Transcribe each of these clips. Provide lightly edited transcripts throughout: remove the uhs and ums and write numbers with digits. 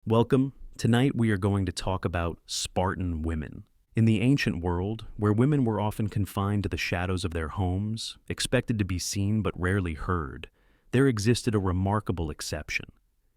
Welcome. Tonight we are going to talk about Spartan women. In the ancient world, where women were often confined to the shadows of their homes, expected to be seen but rarely heard, there existed a remarkable exception.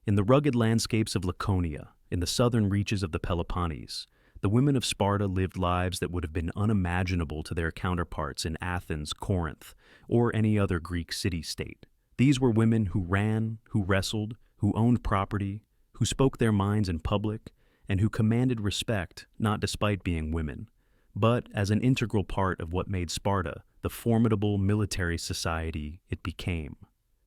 In the rugged landscapes of Laconia, in the southern reaches of the Peloponnese, the women of Sparta lived lives that would have been unimaginable to their counterparts in Athens, Corinth, or any other Greek city-state. These were women who ran, who wrestled, who owned property, who spoke their minds in public, and who commanded respect not despite being women, but as an integral part of what made Sparta the formidable military society it became.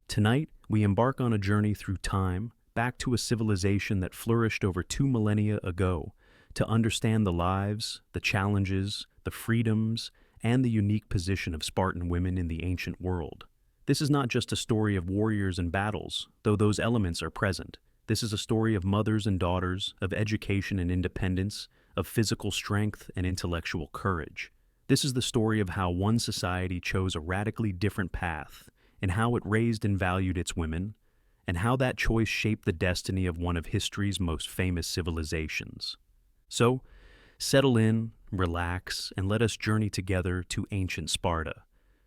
Tonight, we embark on a journey through time, back to a civilization that flourished over 2 millennia ago, to understand the lives, the challenges, the freedoms, and the unique position of Spartan women in the ancient world. This is not just a story of warriors and battles, though those elements are present. This is a story of mothers and daughters, of education and independence, of physical strength and intellectual courage. This is the story of how one society chose a radically different path, and how it raised and valued its women, and how that choice shaped the destiny of one of history's most famous civilizations. So, settle in, relax, and let us journey together to ancient Sparta,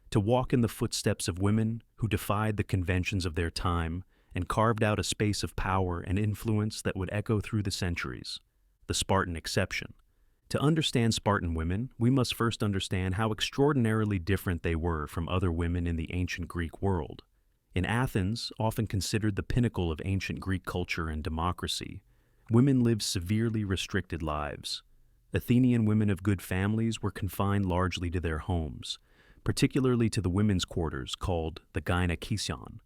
to walk in the footsteps of women who defied the conventions of their time and carved out a space of power and influence that would echo through the centuries, the Spartan exception. To understand Spartan women, we must first understand how extraordinarily different they were from other women in the ancient Greek world. In Athens, often considered the pinnacle of ancient Greek culture and democracy, women lived severely restricted lives. Athenian women of good families were confined largely to their homes, particularly to the women's quarters called the gynaikesion.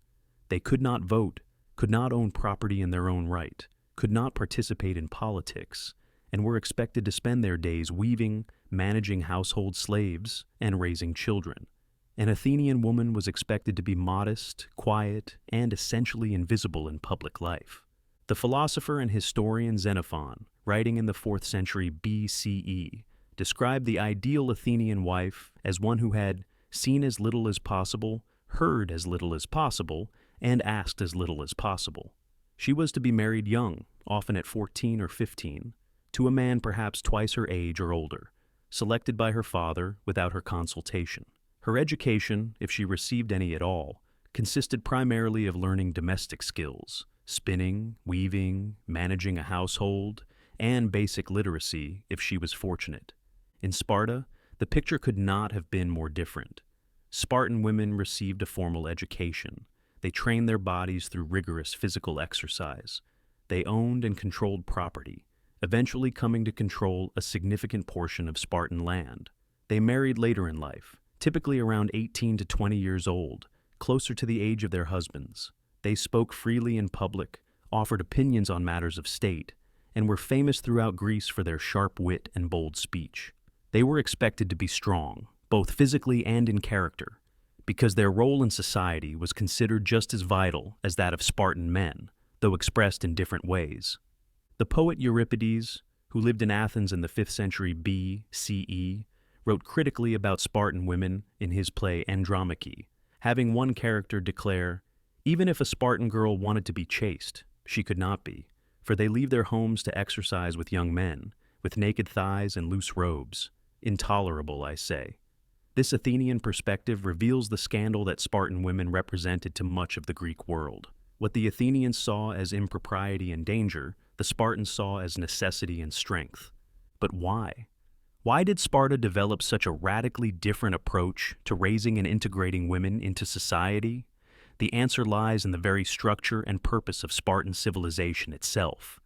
They could not vote, could not own property in their own right, could not participate in politics, and were expected to spend their days weaving, managing household slaves, and raising children. An Athenian woman was expected to be modest, quiet, and essentially invisible in public life. The philosopher and historian Xenophon, writing in the 4th century BCE, described the ideal Athenian wife as one who had seen as little as possible, heard as little as possible, and asked as little as possible. She was to be married young, often at 14 or 15, to a man perhaps twice her age or older, selected by her father without her consultation. Her education, if she received any at all, consisted primarily of learning domestic skills, spinning, weaving, managing a household, and basic literacy if she was fortunate. In Sparta, the picture could not have been more different. Spartan women received a formal education. They trained their bodies through rigorous physical exercise. They owned and controlled property, eventually coming to control a significant portion of Spartan land. They married later in life, typically around 18 to 20 years old, closer to the age of their husbands. They spoke freely in public, offered opinions on matters of state, and were famous throughout Greece for their sharp wit and bold speech. They were expected to be strong, both physically and in character, because their role in society was considered just as vital as that of Spartan men, though expressed in different ways. The poet Euripides, who lived in Athens in the 5th century BCE, wrote critically about Spartan women in his play Andromache, having one character declare, "Even if a Spartan girl wanted to be chaste, she could not be, for they leave their homes to exercise with young men, with naked thighs and loose robes. Intolerable, I say." This Athenian perspective reveals the scandal that Spartan women represented to much of the Greek world. What the Athenians saw as impropriety and danger, the Spartans saw as necessity and strength. But why? Why did Sparta develop such a radically different approach to raising and integrating women into society? The answer lies in the very structure and purpose of Spartan civilization itself.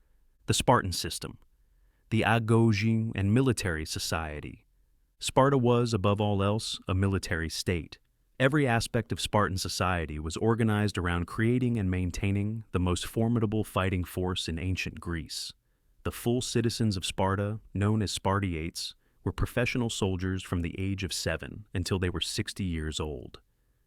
The Spartan system, the agoge and military society. Sparta was, above all else, a military state. Every aspect of Spartan society was organized around creating and maintaining the most formidable fighting force in ancient Greece. The full citizens of Sparta, known as Spartiates, were professional soldiers from the age of 7 until they were 60 years old.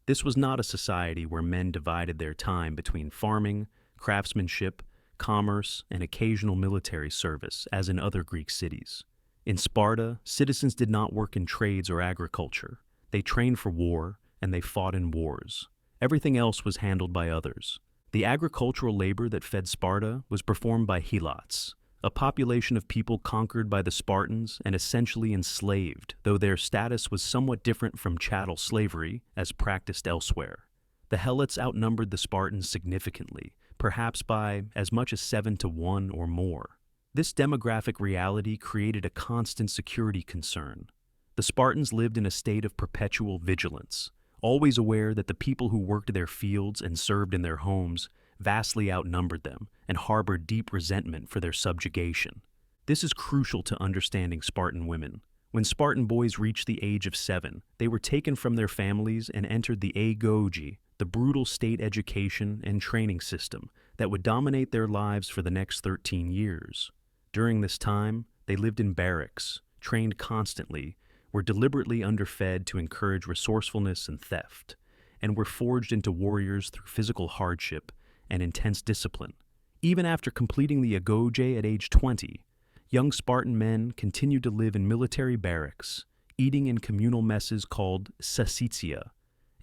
This was not a society where men divided their time between farming, craftsmanship, commerce, and occasional military service, as in other Greek cities. In Sparta, citizens did not work in trades or agriculture. They trained for war, and they fought in wars. Everything else was handled by others. The agricultural labor that fed Sparta was performed by helots, a population of people conquered by the Spartans and essentially enslaved, though their status was somewhat different from chattel slavery as practiced elsewhere. The helots outnumbered the Spartans significantly, perhaps by as much as 7-1 or more. This demographic reality created a constant security concern. The Spartans lived in a state of perpetual vigilance, always aware that the people who worked their fields and served in their homes vastly outnumbered them and harbored deep resentment for their subjugation. This is crucial to understanding Spartan women. When Spartan boys reached the age of 7, they were taken from their families and entered the agoge, the brutal state education and training system that would dominate their lives for the next 13 years. During this time, they lived in barracks, trained constantly, were deliberately underfed to encourage resourcefulness and theft, and were forged into warriors through physical hardship and intense discipline. Even after completing the agoge at age 20, young Spartan men continued to live in military barracks, eating in communal messes called sassitia,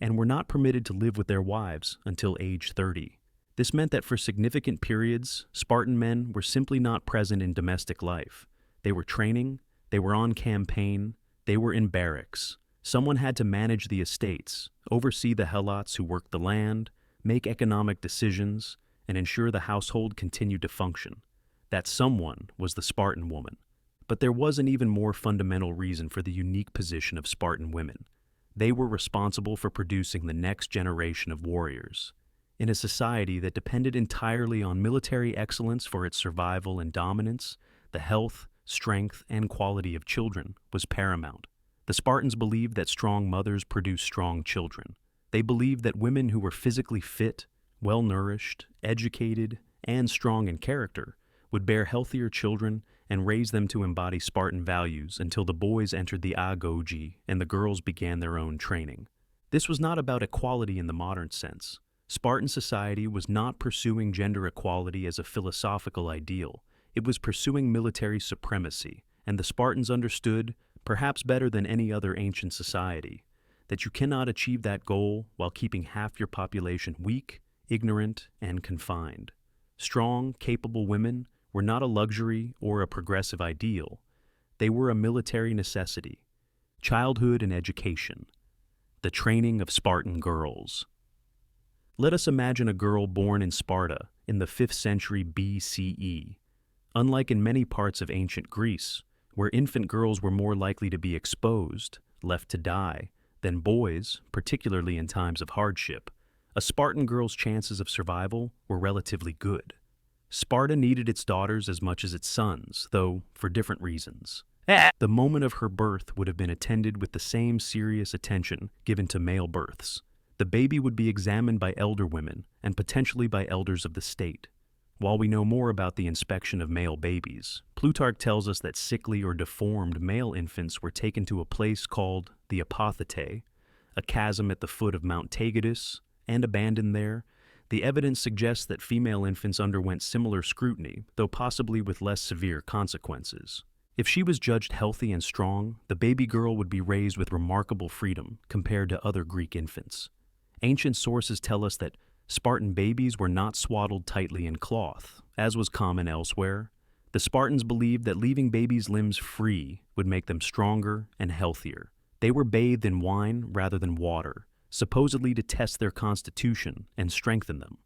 and were not permitted to live with their wives until age 30. This meant that for significant periods, Spartan men were simply not present in domestic life. They were training, they were on campaign, they were in barracks. Someone had to manage the estates, oversee the helots who worked the land, make economic decisions, and ensure the household continued to function. That someone was the Spartan woman. But there was an even more fundamental reason for the unique position of Spartan women. They were responsible for producing the next generation of warriors. In a society that depended entirely on military excellence for its survival and dominance, the health, strength, and quality of children was paramount. The Spartans believed that strong mothers produce strong children. They believed that women who were physically fit, well-nourished, educated, and strong in character would bear healthier children and raise them to embody Spartan values until the boys entered the agoge and the girls began their own training. This was not about equality in the modern sense. Spartan society was not pursuing gender equality as a philosophical ideal. It was pursuing military supremacy, and the Spartans understood, perhaps better than any other ancient society, that you cannot achieve that goal while keeping half your population weak, ignorant, and confined. Strong, capable women were not a luxury or a progressive ideal. They were a military necessity. Childhood and education. The training of Spartan girls. Let us imagine a girl born in Sparta in the 5th century BCE. Unlike in many parts of ancient Greece, where infant girls were more likely to be exposed, left to die, than boys, particularly in times of hardship, a Spartan girl's chances of survival were relatively good. Sparta needed its daughters as much as its sons, though for different reasons. The moment of her birth would have been attended with the same serious attention given to male births. The baby would be examined by elder women and potentially by elders of the state. While we know more about the inspection of male babies, Plutarch tells us that sickly or deformed male infants were taken to a place called the Apothete, a chasm at the foot of Mount Taygetus, and abandoned there. The evidence suggests that female infants underwent similar scrutiny, though possibly with less severe consequences. If she was judged healthy and strong, the baby girl would be raised with remarkable freedom compared to other Greek infants. Ancient sources tell us that Spartan babies were not swaddled tightly in cloth, as was common elsewhere. The Spartans believed that leaving babies' limbs free would make them stronger and healthier. They were bathed in wine rather than water, supposedly to test their constitution and strengthen them.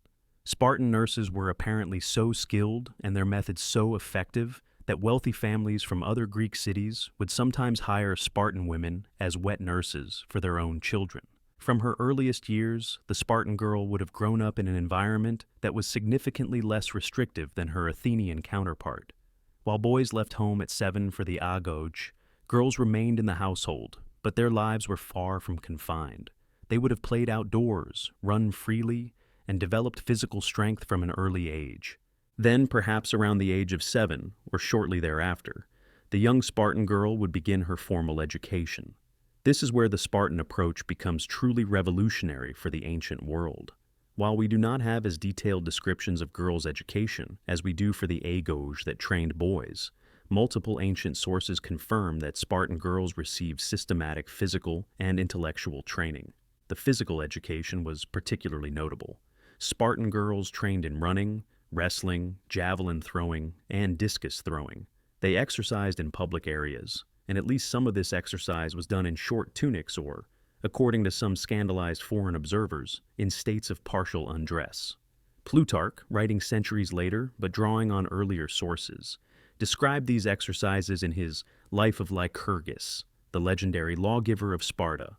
Spartan nurses were apparently so skilled and their methods so effective that wealthy families from other Greek cities would sometimes hire Spartan women as wet nurses for their own children. From her earliest years, the Spartan girl would have grown up in an environment that was significantly less restrictive than her Athenian counterpart. While boys left home at 7 for the agoge, girls remained in the household, but their lives were far from confined. They would have played outdoors, run freely, and developed physical strength from an early age. Then, perhaps around the age of 7, or shortly thereafter, the young Spartan girl would begin her formal education. This is where the Spartan approach becomes truly revolutionary for the ancient world. While we do not have as detailed descriptions of girls' education as we do for the agoge that trained boys, multiple ancient sources confirm that Spartan girls received systematic physical and intellectual training. The physical education was particularly notable. Spartan girls trained in running, wrestling, javelin throwing, and discus throwing. They exercised in public areas, and at least some of this exercise was done in short tunics or, according to some scandalized foreign observers, in states of partial undress. Plutarch, writing centuries later but drawing on earlier sources, described these exercises in his Life of Lycurgus, the legendary lawgiver of Sparta.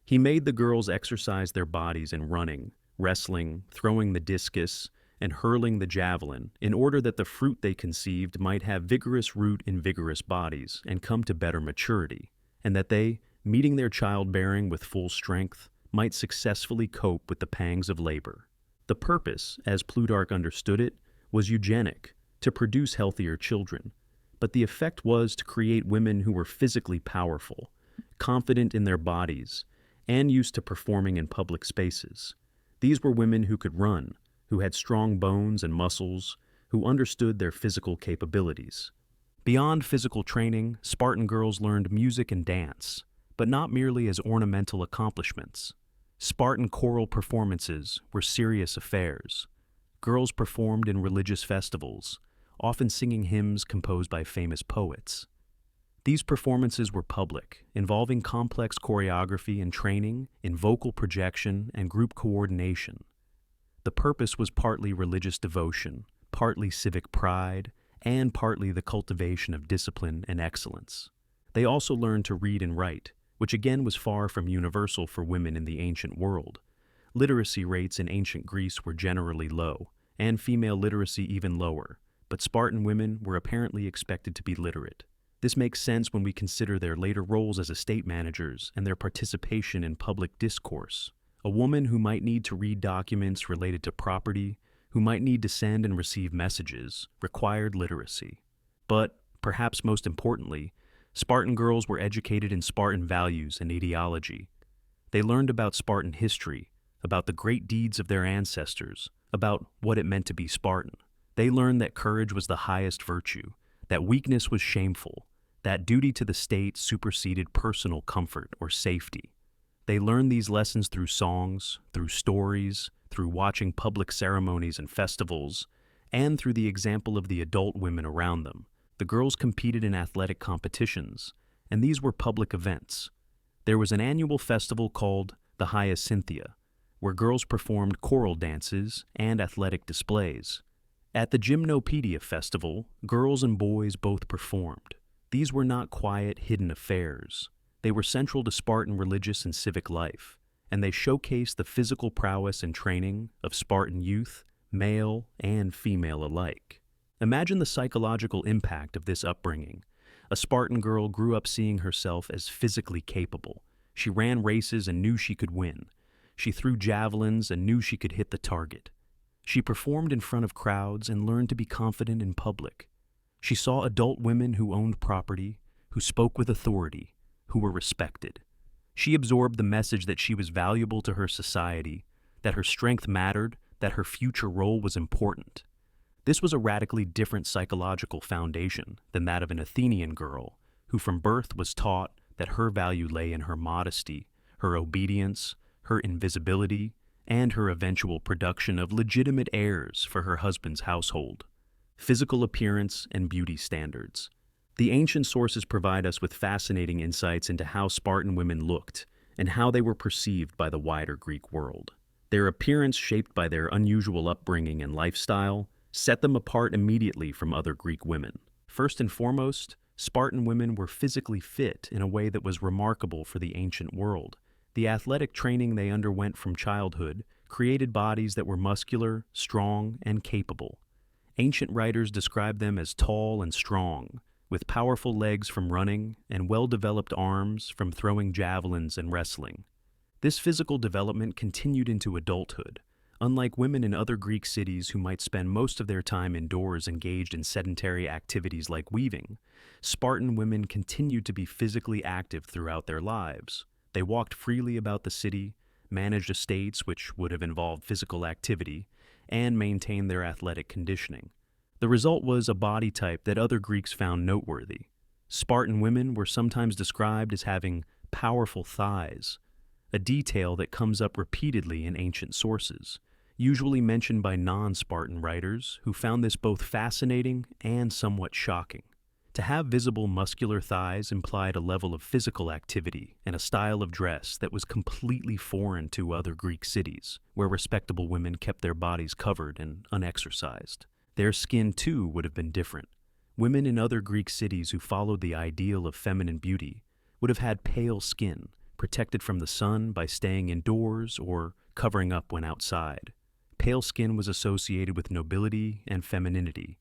He made the girls exercise their bodies in running, wrestling, throwing the discus, and hurling the javelin in order that the fruit they conceived might have vigorous root in vigorous bodies and come to better maturity, and that they, meeting their childbearing with full strength, might successfully cope with the pangs of labor. The purpose, as Plutarch understood it, was eugenic, to produce healthier children, but the effect was to create women who were physically powerful, confident in their bodies, and used to performing in public spaces. These were women who could run, who had strong bones and muscles, who understood their physical capabilities. Beyond physical training, Spartan girls learned music and dance, but not merely as ornamental accomplishments. Spartan choral performances were serious affairs. Girls performed in religious festivals, often singing hymns composed by famous poets. These performances were public, involving complex choreography and training in vocal projection and group coordination. The purpose was partly religious devotion, partly civic pride, and partly the cultivation of discipline and excellence. They also learned to read and write, which again was far from universal for women in the ancient world. Literacy rates in ancient Greece were generally low, and female literacy even lower, but Spartan women were apparently expected to be literate. This makes sense when we consider their later roles as estate managers and their participation in public discourse. A woman who might need to read documents related to property, who might need to send and receive messages, required literacy. But, perhaps most importantly, Spartan girls were educated in Spartan values and ideology. They learned about Spartan history, about the great deeds of their ancestors, about what it meant to be Spartan. They learned that courage was the highest virtue, that weakness was shameful, that duty to the state superseded personal comfort or safety. They learned these lessons through songs, through stories, through watching public ceremonies and festivals, and through the example of the adult women around them. The girls competed in athletic competitions, and these were public events. There was an annual festival called the Hyacinthia, where girls performed choral dances and athletic displays. At the Gymnopedia festival, girls and boys both performed. These were not quiet, hidden affairs. They were central to Spartan religious and civic life, and they showcased the physical prowess and training of Spartan youth, male and female alike. Imagine the psychological impact of this upbringing. A Spartan girl grew up seeing herself as physically capable. She ran races and knew she could win. She threw javelins and knew she could hit the target. She performed in front of crowds and learned to be confident in public. She saw adult women who owned property, who spoke with authority, who were respected. She absorbed the message that she was valuable to her society, that her strength mattered, that her future role was important. This was a radically different psychological foundation than that of an Athenian girl, who from birth was taught that her value lay in her modesty, her obedience, her invisibility, and her eventual production of legitimate heirs for her husband's household. Physical appearance and beauty standards. The ancient sources provide us with fascinating insights into how Spartan women looked and how they were perceived by the wider Greek world. Their appearance, shaped by their unusual upbringing and lifestyle, set them apart immediately from other Greek women. First and foremost, Spartan women were physically fit in a way that was remarkable for the ancient world. The athletic training they underwent from childhood created bodies that were muscular, strong, and capable. Ancient writers describe them as tall and strong, with powerful legs from running and well-developed arms from throwing javelins and wrestling. This physical development continued into adulthood. Unlike women in other Greek cities who might spend most of their time indoors engaged in sedentary activities like weaving, Spartan women continued to be physically active throughout their lives. They walked freely about the city, managed estates which would have involved physical activity, and maintained their athletic conditioning. The result was a body type that other Greeks found noteworthy. Spartan women were sometimes described as having powerful thighs, a detail that comes up repeatedly in ancient sources. usually mentioned by non-Spartan writers who found this both fascinating and somewhat shocking. To have visible muscular thighs implied a level of physical activity and a style of dress that was completely foreign to other Greek cities, where respectable women kept their bodies covered and unexercised. Their skin, too, would have been different. Women in other Greek cities who followed the ideal of feminine beauty would have had pale skin, protected from the sun by staying indoors or covering up when outside. Pale skin was associated with nobility and femininity.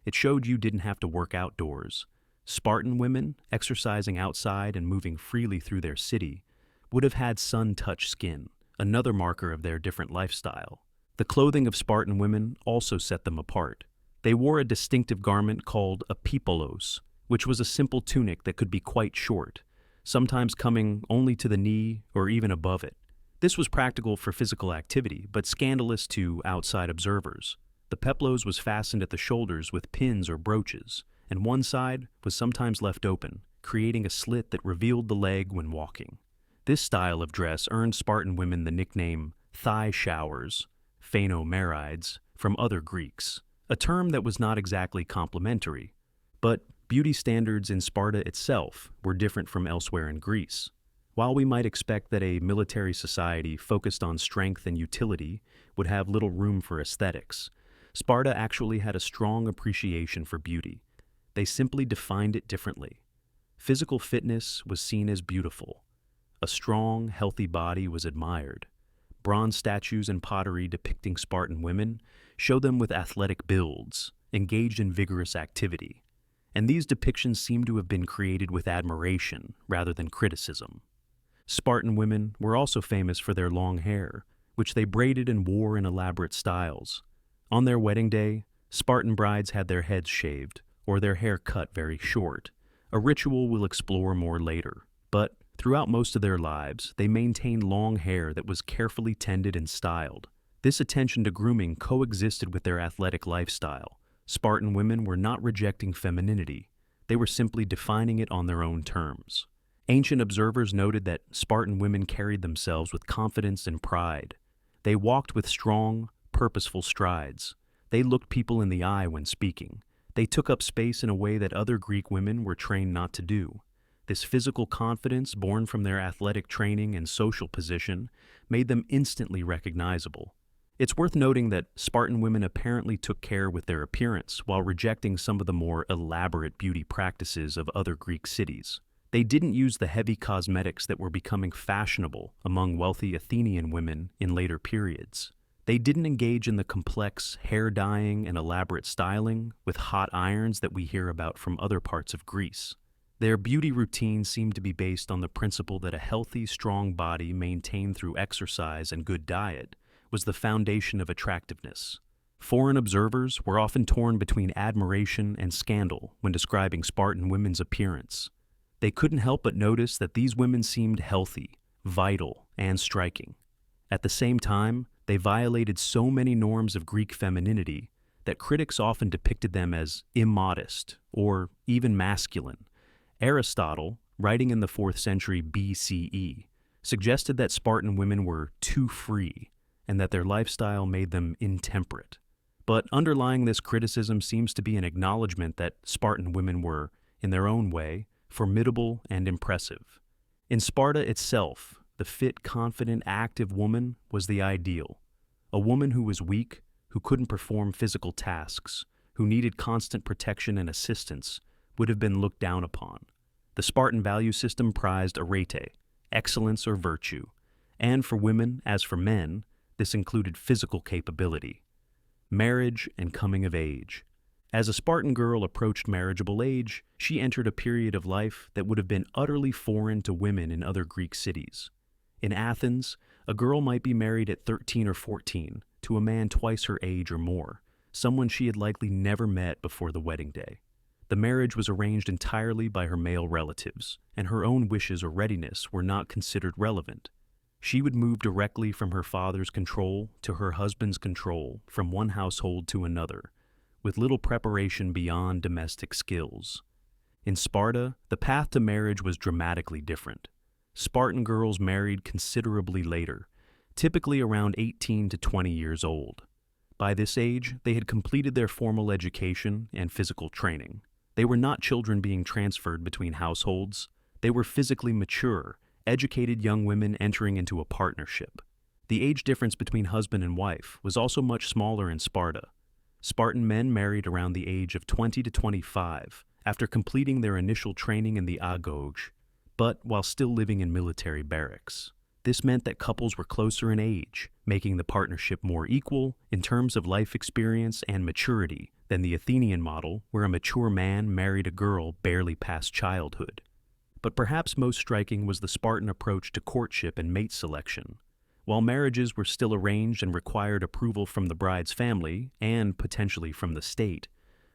It showed you didn't have to work outdoors. Spartan women, exercising outside and moving freely through their city, would have had sun-touched skin, another marker of their different lifestyle. The clothing of Spartan women also set them apart. They wore a distinctive garment called a pipolos, which was a simple tunic that could be quite short, sometimes coming only to the knee or even above it. This was practical for physical activity, but scandalous to outside observers. The peplos was fastened at the shoulders with pins or brooches, and one side was sometimes left open, creating a slit that revealed the leg when walking. This style of dress earned Spartan women the nickname thigh showers, phanomerides, from other Greeks, a term that was not exactly complimentary. But beauty standards in Sparta itself were different from elsewhere in Greece. While we might expect that a military society focused on strength and utility would have little room for aesthetics, Sparta actually had a strong appreciation for beauty. They simply defined it differently. Physical fitness was seen as beautiful. A strong, healthy body was admired. Bronze statues and pottery depicting Spartan women show them with athletic builds, engaged in vigorous activity. And these depictions seem to have been created with admiration rather than criticism. Spartan women were also famous for their long hair, which they braided and wore in elaborate styles. On their wedding day, Spartan brides had their heads shaved, or their hair cut very short, a ritual we'll explore more later. But throughout most of their lives, they maintained long hair that was carefully tended and styled. This attention to grooming coexisted with their athletic lifestyle. Spartan women were not rejecting femininity. They were simply defining it on their own terms. Ancient observers noted that Spartan women carried themselves with confidence and pride. They walked with strong, purposeful strides. They looked people in the eye when speaking. They took up space in a way that other Greek women were trained not to do. This physical confidence, born from their athletic training and social position, made them instantly recognizable. It's worth noting that Spartan women apparently took care with their appearance while rejecting some of the more elaborate beauty practices of other Greek cities. They didn't use the heavy cosmetics that were becoming fashionable among wealthy Athenian women in later periods. They didn't engage in the complex hair dyeing and elaborate styling with hot irons that we hear about from other parts of Greece. Their beauty routine seemed to be based on the principle that a healthy, strong body maintained through exercise and good diet was the foundation of attractiveness. Foreign observers were often torn between admiration and scandal when describing Spartan women's appearance. They couldn't help but notice that these women seemed healthy, vital, and striking. At the same time, they violated so many norms of Greek femininity that critics often depicted them as immodest or even masculine. Aristotle, writing in the 4th century BCE, suggested that Spartan women were too free and that their lifestyle made them intemperate. But underlying this criticism seems to be an acknowledgement that Spartan women were, in their own way, formidable and impressive. In Sparta itself, the fit, confident, active woman was the ideal. A woman who was weak, who couldn't perform physical tasks, who needed constant protection and assistance, would have been looked down upon. The Spartan value system prized arete, excellence or virtue, and for women, as for men, this included physical capability, marriage, and coming of age. As a Spartan girl approached marriageable age, she entered a period of life that would have been utterly foreign to women in other Greek cities. In Athens, a girl might be married at 13 or 14 to a man twice her age or more, someone she had likely never met before the wedding day. The marriage was arranged entirely by her male relatives, and her own wishes or readiness were not considered relevant. She would move directly from her father's control to her husband's control, from one household to another, with little preparation beyond domestic skills. In Sparta, the path to marriage was dramatically different. Spartan girls married considerably later. typically around 18 to 20 years old. By this age, they had completed their formal education and physical training. They were not children being transferred between households. They were physically mature, educated young women entering into a partnership. The age difference between husband and wife was also much smaller in Sparta. Spartan men married around the age of 20 to 25 after completing their initial training in the agoge, but while still living in military barracks. This meant that couples were closer in age, making the partnership more equal in terms of life experience and maturity than the Athenian model, where a mature man married a girl barely past childhood. But perhaps most striking was the Spartan approach to courtship and mate selection. While marriages were still arranged and required approval from the bride's family, and potentially from the state,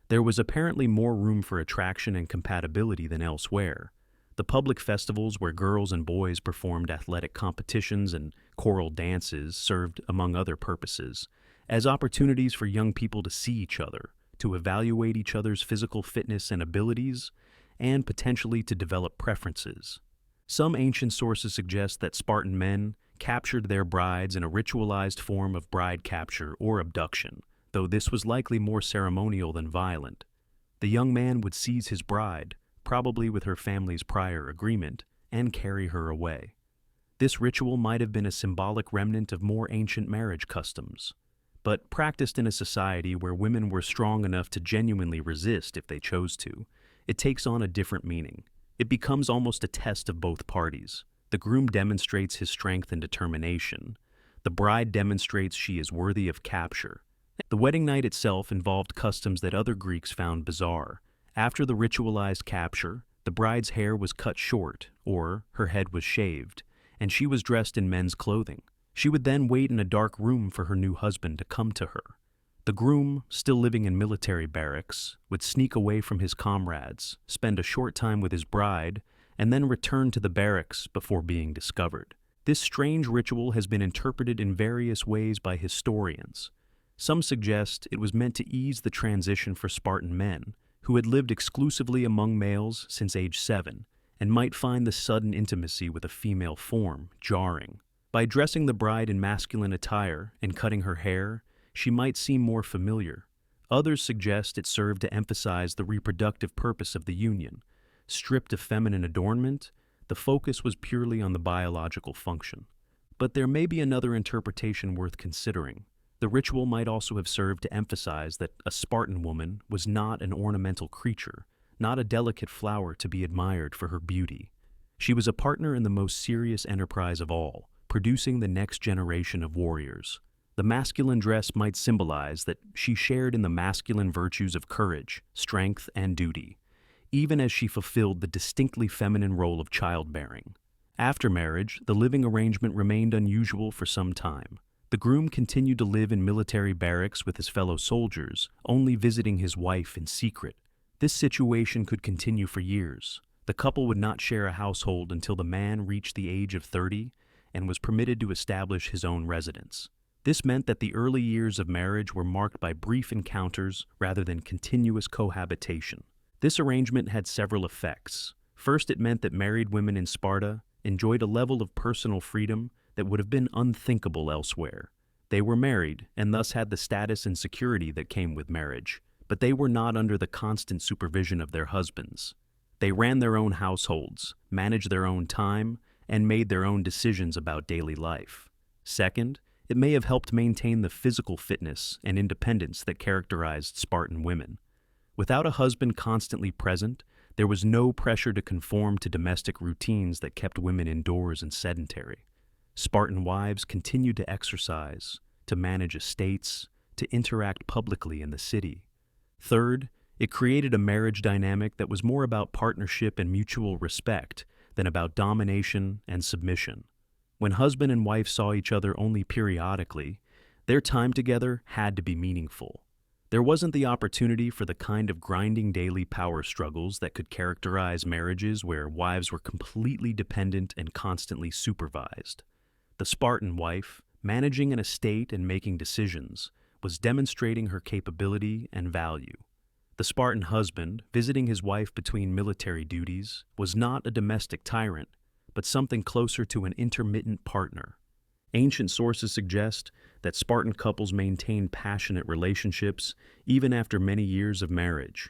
there was apparently more room for attraction and compatibility than elsewhere. The public festivals where girls and boys performed athletic competitions and choral dances served, among other purposes, as opportunities for young people to see each other, to evaluate each other's physical fitness and abilities, and potentially to develop preferences. Some ancient sources suggest that Spartan men captured their brides in a ritualized form of bride capture or abduction, though this was likely more ceremonial than violent. The young man would seize his bride, probably with her family's prior agreement, and carry her away. This ritual might have been a symbolic remnant of more ancient marriage customs, but practiced in a society where women were strong enough to genuinely resist if they chose to, it takes on a different meaning. It becomes almost a test of both parties. The groom demonstrates his strength and determination. The bride demonstrates she is worthy of capture. The wedding night itself involved customs that other Greeks found bizarre. After the ritualized capture, the bride's hair was cut short, or her head was shaved, and she was dressed in men's clothing. She would then wait in a dark room for her new husband to come to her. The groom, still living in military barracks, would sneak away from his comrades, spend a short time with his bride, and then return to the barracks before being discovered. This strange ritual has been interpreted in various ways by historians. Some suggest it was meant to ease the transition for Spartan men, who had lived exclusively among males since age 7, and might find the sudden intimacy with a female form jarring. By dressing the bride in masculine attire and cutting her hair, she might seem more familiar. Others suggest it served to emphasize the reproductive purpose of the union. Stripped of feminine adornment, the focus was purely on the biological function. But there may be another interpretation worth considering. The ritual might also have served to emphasize that a Spartan woman was not an ornamental creature, not a delicate flower to be admired for her beauty. She was a partner in the most serious enterprise of all, producing the next generation of warriors. The masculine dress might symbolize that she shared in the masculine virtues of courage, strength, and duty, even as she fulfilled the distinctly feminine role of childbearing. After marriage, the living arrangement remained unusual for some time. The groom continued to live in military barracks with his fellow soldiers, only visiting his wife in secret. This situation could continue for years. The couple would not share a household until the man reached the age of 30 and was permitted to establish his own residence. This meant that the early years of marriage were marked by brief encounters rather than continuous cohabitation. This arrangement had several effects. First, it meant that married women in Sparta enjoyed a level of personal freedom that would have been unthinkable elsewhere. They were married and thus had the status and security that came with marriage, but they were not under the constant supervision of their husbands. They ran their own households, managed their own time, and made their own decisions about daily life. Second, it may have helped maintain the physical fitness and independence that characterized Spartan women. Without a husband constantly present, there was no pressure to conform to domestic routines that kept women indoors and sedentary. Spartan wives continued to exercise, to manage estates, to interact publicly in the city. Third, it created a marriage dynamic that was more about partnership and mutual respect than about domination and submission. When husband and wife saw each other only periodically, their time together had to be meaningful. There wasn't the opportunity for the kind of grinding daily power struggles that could characterize marriages where wives were completely dependent and constantly supervised. The Spartan wife, managing an estate and making decisions, was demonstrating her capability and value. The Spartan husband, visiting his wife between military duties, was not a domestic tyrant, but something closer to an intermittent partner. Ancient sources suggest that Spartan couples maintained passionate relationships even after many years of marriage.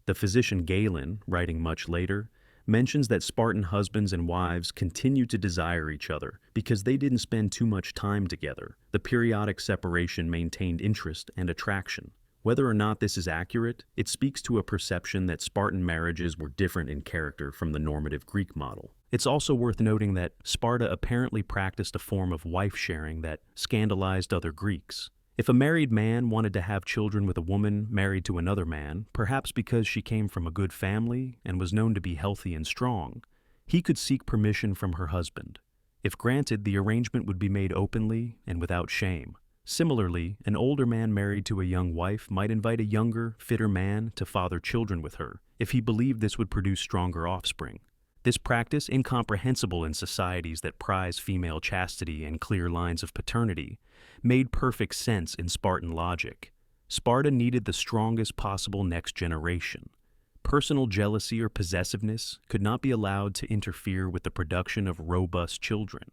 The physician Galen, writing much later, mentions that Spartan husbands and wives continued to desire each other because they didn't spend too much time together. The periodic separation maintained interest and attraction. Whether or not this is accurate, it speaks to a perception that Spartan marriages were different in character from the normative Greek model. It's also worth noting that Sparta apparently practiced a form of wife sharing that scandalized other Greeks. If a married man wanted to have children with a woman married to another man, perhaps because she came from a good family and was known to be healthy and strong, he could seek permission from her husband. If granted, the arrangement would be made openly and without shame. Similarly, an older man married to a young wife might invite a younger, fitter man to father children with her, if he believed this would produce stronger offspring. This practice, incomprehensible in societies that prize female chastity and clear lines of paternity, made perfect sense in Spartan logic. Sparta needed the strongest possible next generation. Personal jealousy or possessiveness could not be allowed to interfere with the production of robust children.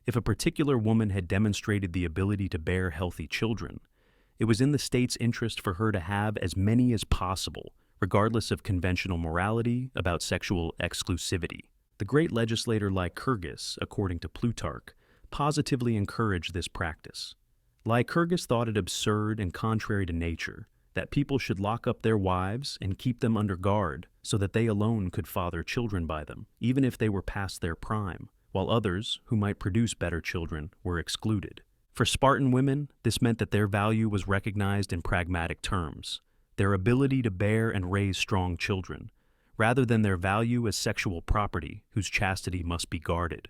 If a particular woman had demonstrated the ability to bear healthy children, it was in the state's interest for her to have as many as possible, regardless of conventional morality about sexual exclusivity. The great legislator Lycurgus, according to Plutarch, positively encouraged this practice. Lycurgus thought it absurd and contrary to nature that people should lock up their wives and keep them under guard so that they alone could father children by them, even if they were past their prime, while others, who might produce better children, were excluded. For Spartan women, this meant that their value was recognized in pragmatic terms, their ability to bear and raise strong children, rather than their value as sexual property whose chastity must be guarded.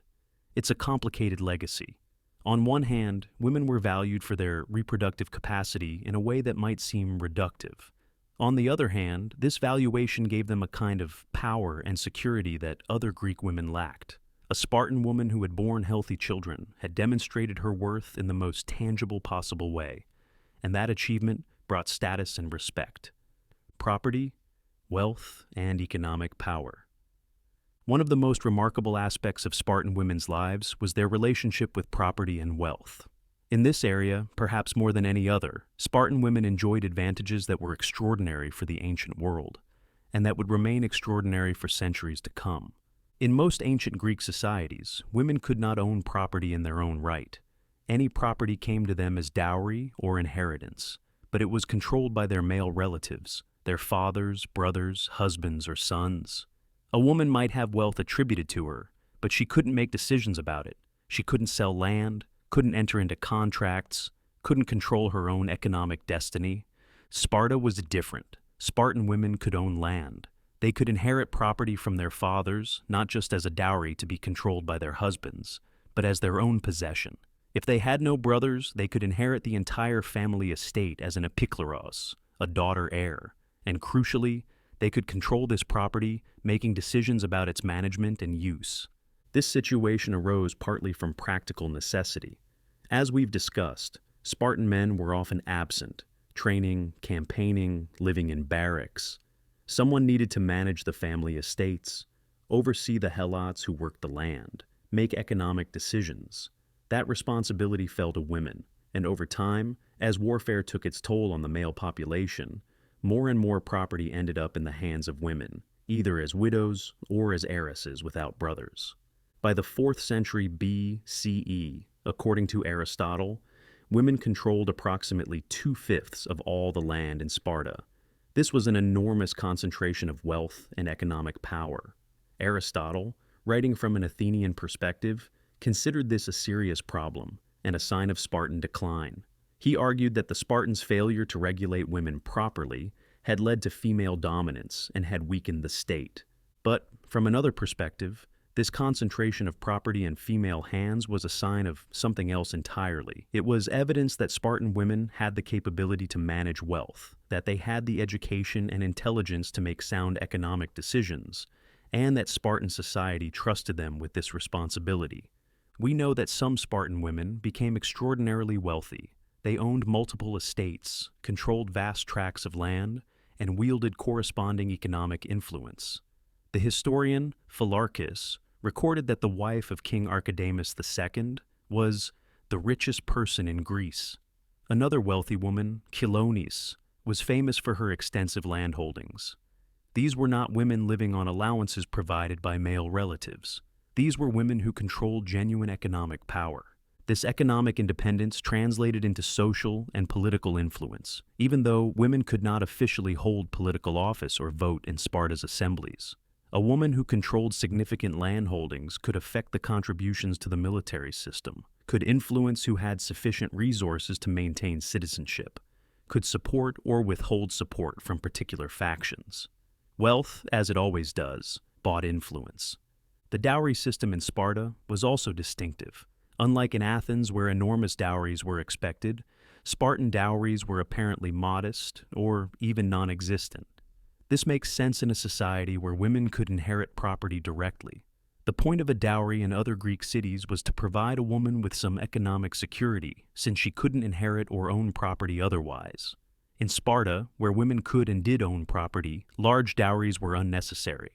It's a complicated legacy. On one hand, women were valued for their reproductive capacity in a way that might seem reductive. On the other hand, this valuation gave them a kind of power and security that other Greek women lacked. A Spartan woman who had borne healthy children had demonstrated her worth in the most tangible possible way, and that achievement brought status and respect, property, wealth, and economic power. One of the most remarkable aspects of Spartan women's lives was their relationship with property and wealth. In this area, perhaps more than any other, Spartan women enjoyed advantages that were extraordinary for the ancient world, and that would remain extraordinary for centuries to come. In most ancient Greek societies, women could not own property in their own right. Any property came to them as dowry or inheritance, but it was controlled by their male relatives, their fathers, brothers, husbands, or sons. A woman might have wealth attributed to her, but she couldn't make decisions about it. She couldn't sell land, couldn't enter into contracts, couldn't control her own economic destiny. Sparta was different. Spartan women could own land. They could inherit property from their fathers, not just as a dowry to be controlled by their husbands, but as their own possession. If they had no brothers, they could inherit the entire family estate as an epikleros, a daughter heir, and crucially, they could control this property, making decisions about its management and use. This situation arose partly from practical necessity. As we've discussed, Spartan men were often absent, training, campaigning, living in barracks. Someone needed to manage the family estates, oversee the helots who worked the land, make economic decisions. That responsibility fell to women, and over time, as warfare took its toll on the male population, more and more property ended up in the hands of women, either as widows or as heiresses without brothers. By the 4th century BCE, according to Aristotle, women controlled approximately 2/5 of all the land in Sparta. This was an enormous concentration of wealth and economic power. Aristotle, writing from an Athenian perspective, considered this a serious problem and a sign of Spartan decline. He argued that the Spartans' failure to regulate women properly had led to female dominance and had weakened the state. But, from another perspective, this concentration of property in female hands was a sign of something else entirely. It was evidence that Spartan women had the capability to manage wealth, that they had the education and intelligence to make sound economic decisions, and that Spartan society trusted them with this responsibility. We know that some Spartan women became extraordinarily wealthy. They owned multiple estates, controlled vast tracts of land, and wielded corresponding economic influence. The historian Phylarchus recorded that the wife of King Archidamus II was the richest person in Greece. Another wealthy woman, Chilonis, was famous for her extensive landholdings. These were not women living on allowances provided by male relatives. These were women who controlled genuine economic power. This economic independence translated into social and political influence, even though women could not officially hold political office or vote in Sparta's assemblies. A woman who controlled significant landholdings could affect the contributions to the military system, could influence who had sufficient resources to maintain citizenship, could support or withhold support from particular factions. Wealth, as it always does, bought influence. The dowry system in Sparta was also distinctive. Unlike in Athens, where enormous dowries were expected, Spartan dowries were apparently modest or even non-existent. This makes sense in a society where women could inherit property directly. The point of a dowry in other Greek cities was to provide a woman with some economic security, since she couldn't inherit or own property otherwise. In Sparta, where women could and did own property, large dowries were unnecessary.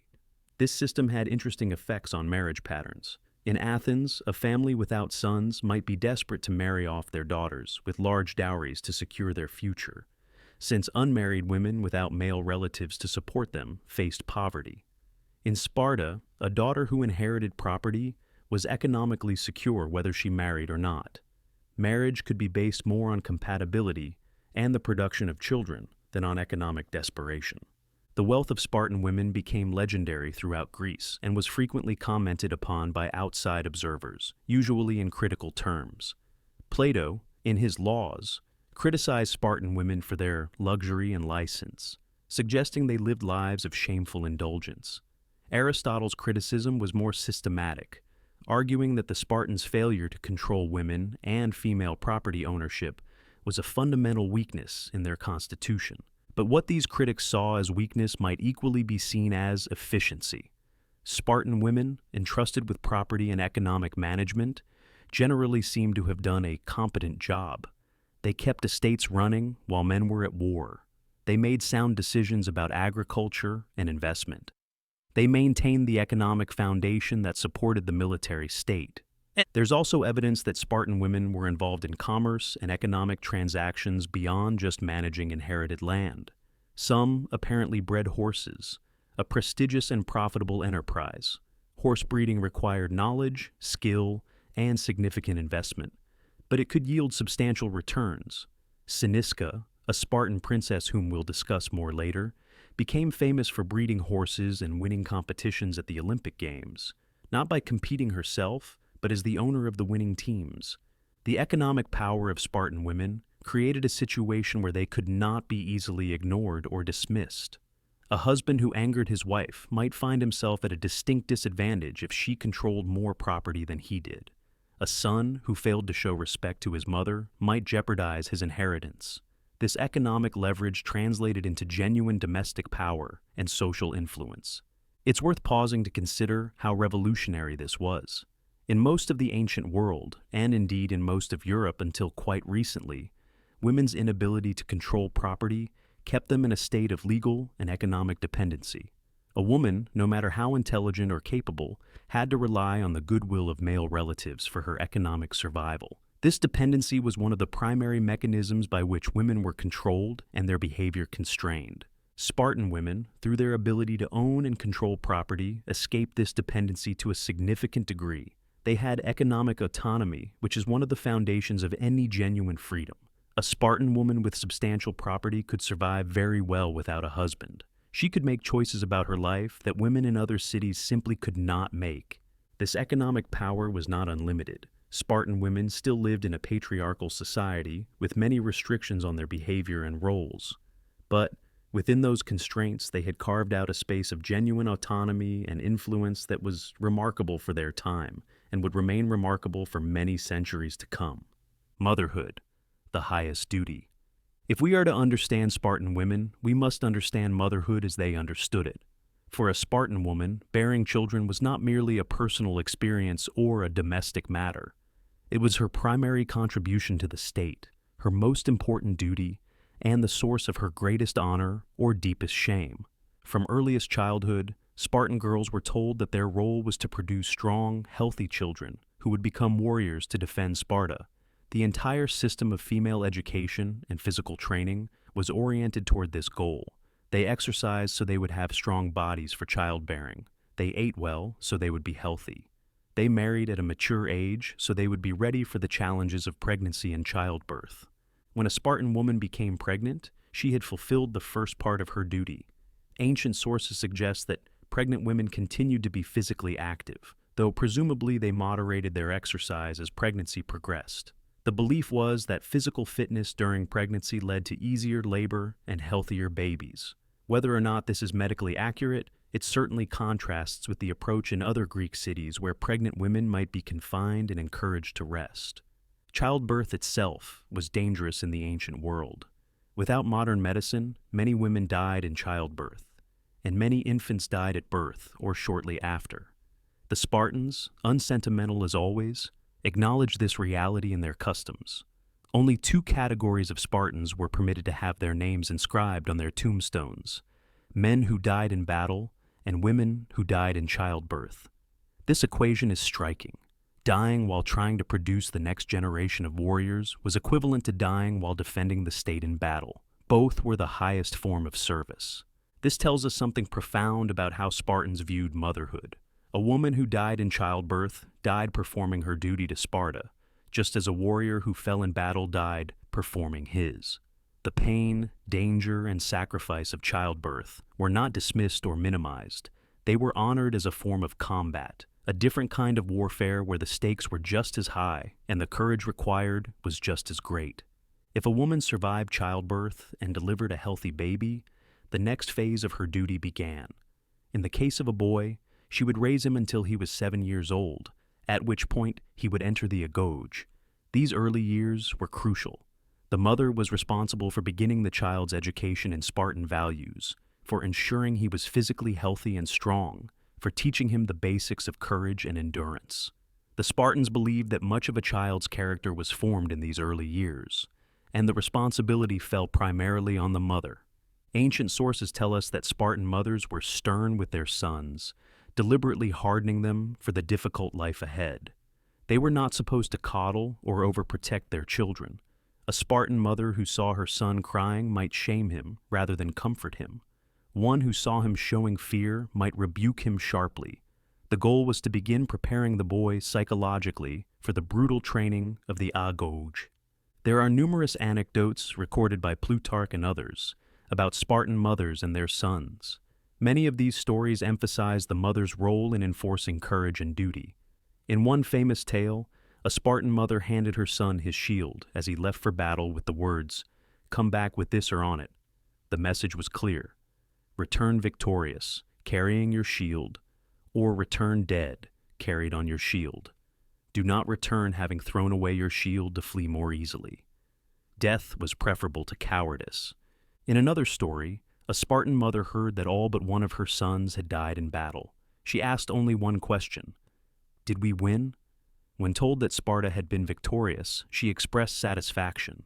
This system had interesting effects on marriage patterns. In Athens, a family without sons might be desperate to marry off their daughters with large dowries to secure their future, since unmarried women without male relatives to support them faced poverty. In Sparta, a daughter who inherited property was economically secure whether she married or not. Marriage could be based more on compatibility and the production of children than on economic desperation. The wealth of Spartan women became legendary throughout Greece and was frequently commented upon by outside observers, usually in critical terms. Plato, in his Laws, criticized Spartan women for their luxury and license, suggesting they lived lives of shameful indulgence. Aristotle's criticism was more systematic, arguing that the Spartans' failure to control women and female property ownership was a fundamental weakness in their constitution. But what these critics saw as weakness might equally be seen as efficiency. Spartan women, entrusted with property and economic management, generally seemed to have done a competent job. They kept estates running while men were at war. They made sound decisions about agriculture and investment. They maintained the economic foundation that supported the military state. There's also evidence that Spartan women were involved in commerce and economic transactions beyond just managing inherited land. Some apparently bred horses, a prestigious and profitable enterprise. Horse breeding required knowledge, skill, and significant investment, but it could yield substantial returns. Cyniska, a Spartan princess whom we'll discuss more later, became famous for breeding horses and winning competitions at the Olympic Games, not by competing herself, but as the owner of the winning teams. The economic power of Spartan women created a situation where they could not be easily ignored or dismissed. A husband who angered his wife might find himself at a distinct disadvantage if she controlled more property than he did. A son who failed to show respect to his mother might jeopardize his inheritance. This economic leverage translated into genuine domestic power and social influence. It's worth pausing to consider how revolutionary this was. In most of the ancient world, and indeed in most of Europe until quite recently, women's inability to control property kept them in a state of legal and economic dependency. A woman, no matter how intelligent or capable, had to rely on the goodwill of male relatives for her economic survival. This dependency was one of the primary mechanisms by which women were controlled and their behavior constrained. Spartan women, through their ability to own and control property, escaped this dependency to a significant degree. They had economic autonomy, which is one of the foundations of any genuine freedom. A Spartan woman with substantial property could survive very well without a husband. She could make choices about her life that women in other cities simply could not make. This economic power was not unlimited. Spartan women still lived in a patriarchal society with many restrictions on their behavior and roles. But within those constraints, they had carved out a space of genuine autonomy and influence that was remarkable for their time and would remain remarkable for many centuries to come. Motherhood, the highest duty. If we are to understand Spartan women, we must understand motherhood as they understood it. For a Spartan woman, bearing children was not merely a personal experience or a domestic matter. It was her primary contribution to the state, her most important duty, and the source of her greatest honor or deepest shame. From earliest childhood, Spartan girls were told that their role was to produce strong, healthy children who would become warriors to defend Sparta. The entire system of female education and physical training was oriented toward this goal. They exercised so they would have strong bodies for childbearing. They ate well so they would be healthy. They married at a mature age so they would be ready for the challenges of pregnancy and childbirth. When a Spartan woman became pregnant, she had fulfilled the first part of her duty. Ancient sources suggest that pregnant women continued to be physically active, though presumably they moderated their exercise as pregnancy progressed. The belief was that physical fitness during pregnancy led to easier labor and healthier babies. Whether or not this is medically accurate, it certainly contrasts with the approach in other Greek cities where pregnant women might be confined and encouraged to rest. Childbirth itself was dangerous in the ancient world. Without modern medicine, many women died in childbirth, and many infants died at birth or shortly after. The Spartans, unsentimental as always, acknowledged this reality in their customs. Only 2 categories of Spartans were permitted to have their names inscribed on their tombstones: men who died in battle and women who died in childbirth. This equation is striking. Dying while trying to produce the next generation of warriors was equivalent to dying while defending the state in battle. Both were the highest form of service. This tells us something profound about how Spartans viewed motherhood. A woman who died in childbirth died performing her duty to Sparta, just as a warrior who fell in battle died performing his. The pain, danger, and sacrifice of childbirth were not dismissed or minimized. They were honored as a form of combat, a different kind of warfare where the stakes were just as high and the courage required was just as great. If a woman survived childbirth and delivered a healthy baby, the next phase of her duty began. In the case of a boy, she would raise him until he was 7 years old, at which point he would enter the agoge. These early years were crucial. The mother was responsible for beginning the child's education in Spartan values, for ensuring he was physically healthy and strong, for teaching him the basics of courage and endurance. The Spartans believed that much of a child's character was formed in these early years, and the responsibility fell primarily on the mother. Ancient sources tell us that Spartan mothers were stern with their sons, deliberately hardening them for the difficult life ahead. They were not supposed to coddle or overprotect their children. A Spartan mother who saw her son crying might shame him rather than comfort him. One who saw him showing fear might rebuke him sharply. The goal was to begin preparing the boy psychologically for the brutal training of the agoge. There are numerous anecdotes recorded by Plutarch and others about Spartan mothers and their sons. Many of these stories emphasize the mother's role in enforcing courage and duty. In one famous tale, a Spartan mother handed her son his shield as he left for battle with the words, "Come back with this or on it." The message was clear: return victorious, carrying your shield, or return dead, carried on your shield. Do not return having thrown away your shield to flee more easily. Death was preferable to cowardice. In another story, a Spartan mother heard that all but one of her sons had died in battle. She asked only one question: did we win? When told that Sparta had been victorious, she expressed satisfaction.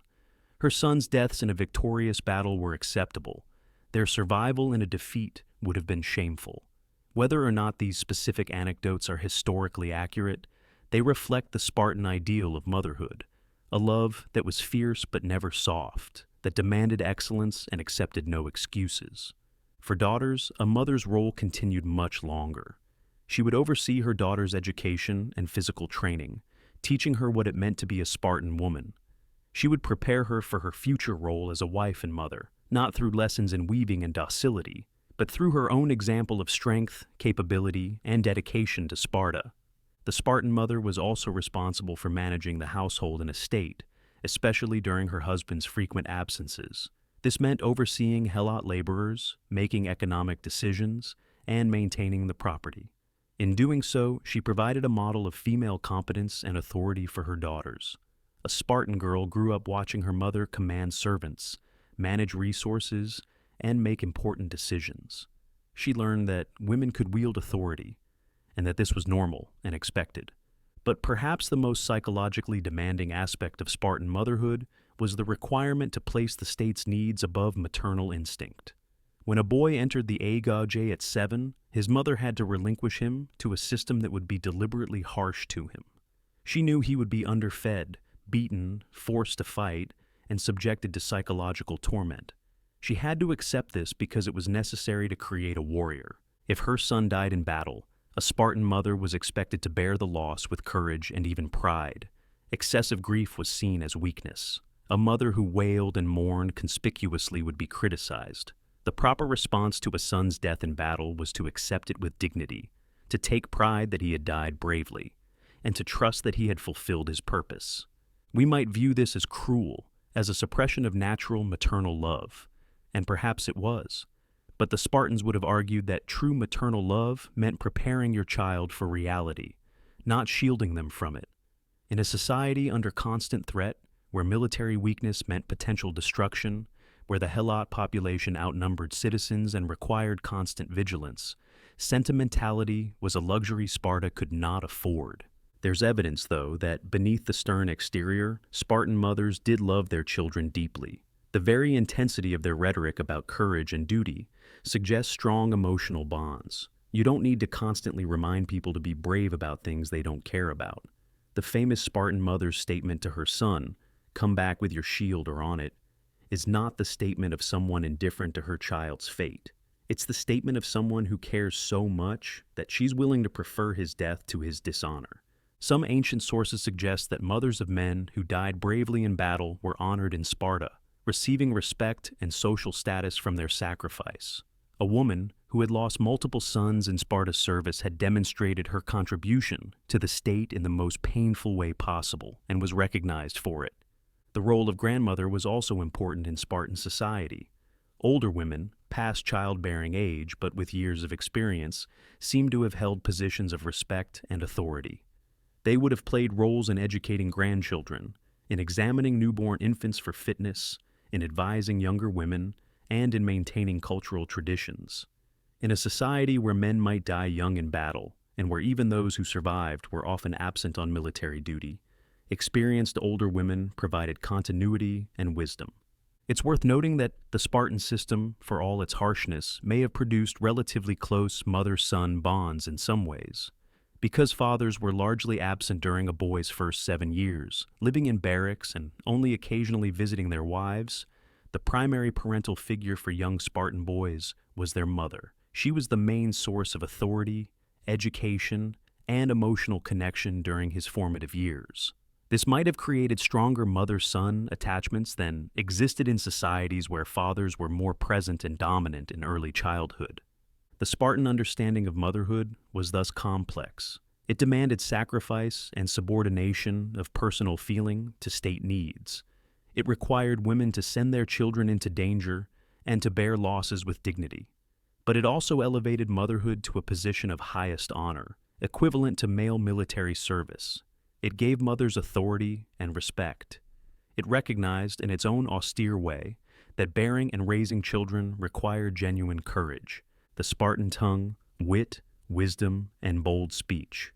Her sons' deaths in a victorious battle were acceptable. Their survival in a defeat would have been shameful. Whether or not these specific anecdotes are historically accurate, they reflect the Spartan ideal of motherhood, a love that was fierce but never soft, that demanded excellence and accepted no excuses. For daughters, a mother's role continued much longer. She would oversee her daughter's education and physical training, teaching her what it meant to be a Spartan woman. She would prepare her for her future role as a wife and mother, not through lessons in weaving and docility, but through her own example of strength, capability, and dedication to Sparta. The Spartan mother was also responsible for managing the household and estate, especially during her husband's frequent absences. This meant overseeing helot laborers, making economic decisions, and maintaining the property. In doing so, she provided a model of female competence and authority for her daughters. A Spartan girl grew up watching her mother command servants, manage resources, and make important decisions. She learned that women could wield authority, and that this was normal and expected. But perhaps the most psychologically demanding aspect of Spartan motherhood was the requirement to place the state's needs above maternal instinct. When a boy entered the agoge at 7, his mother had to relinquish him to a system that would be deliberately harsh to him. She knew he would be underfed, beaten, forced to fight, and subjected to psychological torment. She had to accept this because it was necessary to create a warrior. If her son died in battle, a Spartan mother was expected to bear the loss with courage and even pride. Excessive grief was seen as weakness. A mother who wailed and mourned conspicuously would be criticized. The proper response to a son's death in battle was to accept it with dignity, to take pride that he had died bravely, and to trust that he had fulfilled his purpose. We might view this as cruel, as a suppression of natural maternal love, and perhaps it was. But the Spartans would have argued that true maternal love meant preparing your child for reality, not shielding them from it. In a society under constant threat, where military weakness meant potential destruction, where the Helot population outnumbered citizens and required constant vigilance, sentimentality was a luxury Sparta could not afford. There's evidence, though, that beneath the stern exterior, Spartan mothers did love their children deeply. The very intensity of their rhetoric about courage and duty suggests strong emotional bonds. You don't need to constantly remind people to be brave about things they don't care about. The famous Spartan mother's statement to her son, "Come back with your shield or on it," is not the statement of someone indifferent to her child's fate. It's the statement of someone who cares so much that she's willing to prefer his death to his dishonor. Some ancient sources suggest that mothers of men who died bravely in battle were honored in Sparta, receiving respect and social status from their sacrifice. A woman who had lost multiple sons in Sparta's service had demonstrated her contribution to the state in the most painful way possible and was recognized for it. The role of grandmother was also important in Spartan society. Older women, past childbearing age but with years of experience, seem to have held positions of respect and authority. They would have played roles in educating grandchildren, in examining newborn infants for fitness, in advising younger women, and in maintaining cultural traditions. In a society where men might die young in battle, and where even those who survived were often absent on military duty, experienced older women provided continuity and wisdom. It's worth noting that the Spartan system, for all its harshness, may have produced relatively close mother-son bonds in some ways. Because fathers were largely absent during a boy's first 7 years, living in barracks and only occasionally visiting their wives, the primary parental figure for young Spartan boys was their mother. She was the main source of authority, education, and emotional connection during his formative years. This might have created stronger mother-son attachments than existed in societies where fathers were more present and dominant in early childhood. The Spartan understanding of motherhood was thus complex. It demanded sacrifice and subordination of personal feeling to state needs. It required women to send their children into danger and to bear losses with dignity. But it also elevated motherhood to a position of highest honor, equivalent to male military service. It gave mothers authority and respect. It recognized in its own austere way that bearing and raising children required genuine courage, the Spartan tongue, wit, wisdom, and bold speech.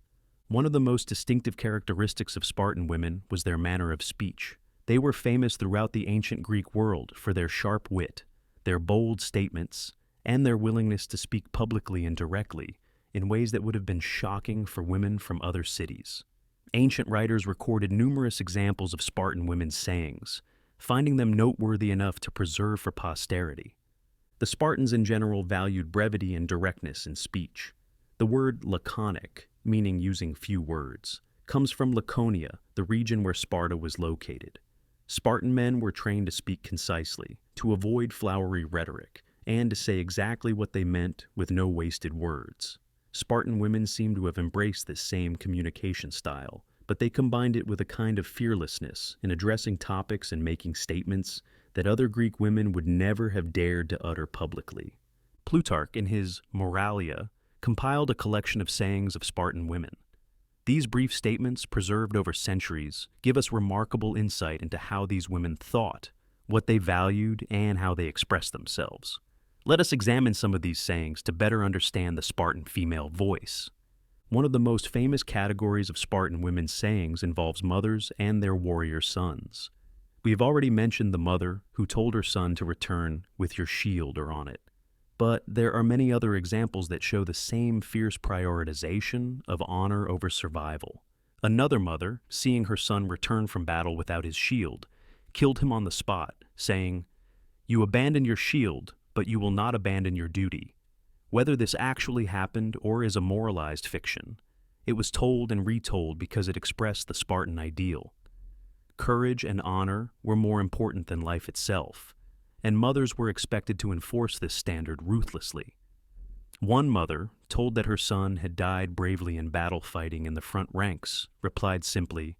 One of the most distinctive characteristics of Spartan women was their manner of speech. They were famous throughout the ancient Greek world for their sharp wit, their bold statements, and their willingness to speak publicly and directly in ways that would have been shocking for women from other cities. Ancient writers recorded numerous examples of Spartan women's sayings, finding them noteworthy enough to preserve for posterity. The Spartans in general valued brevity and directness in speech. The word laconic, meaning using few words, comes from Laconia, the region where Sparta was located. Spartan men were trained to speak concisely, to avoid flowery rhetoric, and to say exactly what they meant with no wasted words. Spartan women seem to have embraced this same communication style, but they combined it with a kind of fearlessness in addressing topics and making statements that other Greek women would never have dared to utter publicly. Plutarch, in his Moralia, compiled a collection of sayings of Spartan women. These brief statements, preserved over centuries, give us remarkable insight into how these women thought, what they valued, and how they expressed themselves. Let us examine some of these sayings to better understand the Spartan female voice. One of the most famous categories of Spartan women's sayings involves mothers and their warrior sons. We have already mentioned the mother who told her son to return with your shield or on it. But there are many other examples that show the same fierce prioritization of honor over survival. Another mother, seeing her son return from battle without his shield, killed him on the spot, saying, "You abandon your shield, but you will not abandon your duty." Whether this actually happened or is a moralized fiction, it was told and retold because it expressed the Spartan ideal. Courage and honor were more important than life itself, and mothers were expected to enforce this standard ruthlessly. One mother, told that her son had died bravely in battle fighting in the front ranks, replied simply,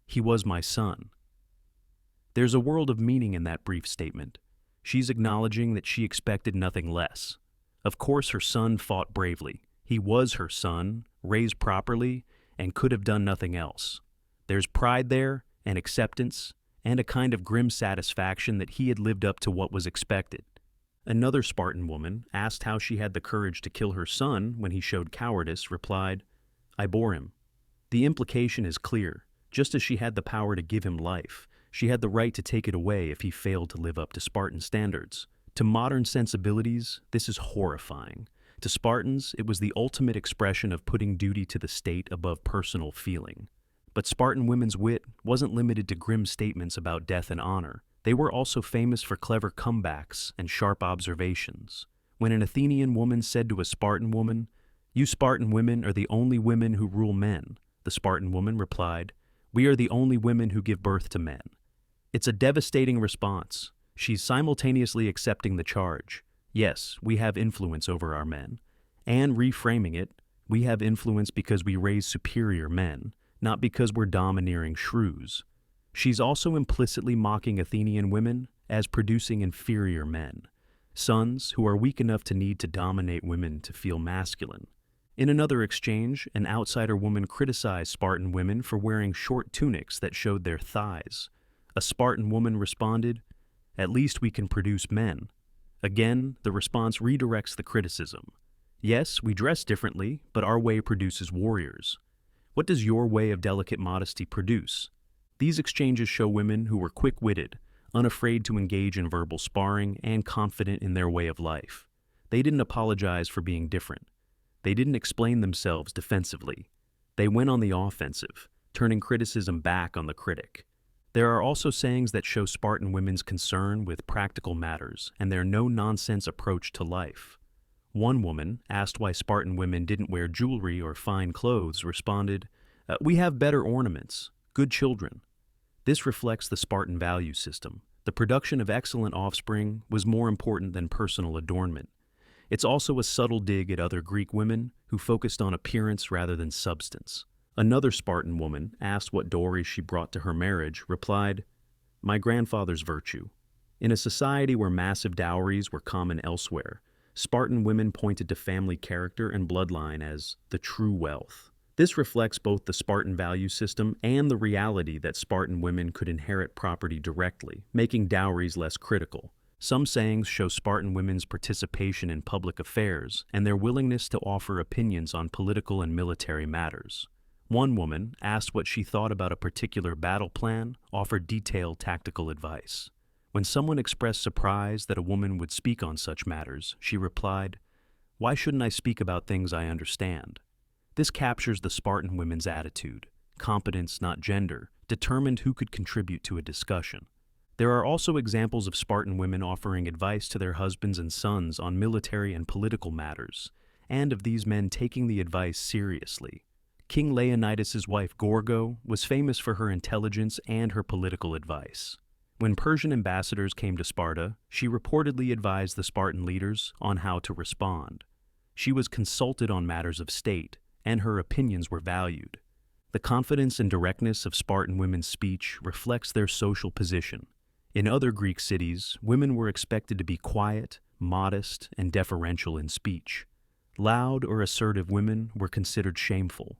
"He was my son." There's a world of meaning in that brief statement. She's acknowledging that she expected nothing less. Of course her son fought bravely. He was her son, raised properly, and could have done nothing else. There's pride there, and acceptance, and a kind of grim satisfaction that he had lived up to what was expected. Another Spartan woman, asked how she had the courage to kill her son when he showed cowardice, replied, "I bore him." The implication is clear. Just as she had the power to give him life, she had the right to take it away if he failed to live up to Spartan standards. To modern sensibilities, this is horrifying. To Spartans, it was the ultimate expression of putting duty to the state above personal feeling. But Spartan women's wit wasn't limited to grim statements about death and honor. They were also famous for clever comebacks and sharp observations. When an Athenian woman said to a Spartan woman, "You Spartan women are the only women who rule men," the Spartan woman replied, "We are the only women who give birth to men." It's a devastating response. She's simultaneously accepting the charge, yes, we have influence over our men, and reframing it, we have influence because we raise superior men, not because we're domineering shrews. She's also implicitly mocking Athenian women as producing inferior men, sons who are weak enough to need to dominate women to feel masculine. In another exchange, an outsider woman criticized Spartan women for wearing short tunics that showed their thighs. A Spartan woman responded, "At least we can produce men." Again, the response redirects the criticism. Yes, we dress differently, but our way produces warriors. What does your way of delicate modesty produce? These exchanges show women who were quick-witted, unafraid to engage in verbal sparring, and confident in their way of life. They didn't apologize for being different. They didn't explain themselves defensively. They went on the offensive, turning criticism back on the critic. There are also sayings that show Spartan women's concern with practical matters and their no-nonsense approach to life. One woman, asked why Spartan women didn't wear jewelry or fine clothes, responded, "We have better ornaments, good children." This reflects the Spartan value system. The production of excellent offspring was more important than personal adornment. It's also a subtle dig at other Greek women who focused on appearance rather than substance. Another Spartan woman, asked what dowry she brought to her marriage, replied, "My grandfather's virtue." In a society where massive dowries were common elsewhere, Spartan women pointed to family character and bloodline as the true wealth. This reflects both the Spartan value system and the reality that Spartan women could inherit property directly, making dowries less critical. Some sayings show Spartan women's participation in public affairs and their willingness to offer opinions on political and military matters. One woman, asked what she thought about a particular battle plan, offered detailed tactical advice. When someone expressed surprise that a woman would speak on such matters, she replied, "Why shouldn't I speak about things I understand?" This captures the Spartan women's attitude, competence, not gender, determined who could contribute to a discussion. There are also examples of Spartan women offering advice to their husbands and sons on military and political matters, and of these men taking the advice seriously. King Leonidas' wife Gorgo was famous for her intelligence and her political advice. When Persian ambassadors came to Sparta, she reportedly advised the Spartan leaders on how to respond. She was consulted on matters of state, and her opinions were valued. The confidence and directness of Spartan women's speech reflects their social position. In other Greek cities, women were expected to be quiet, modest, and deferential in speech. Loud or assertive women were considered shameful.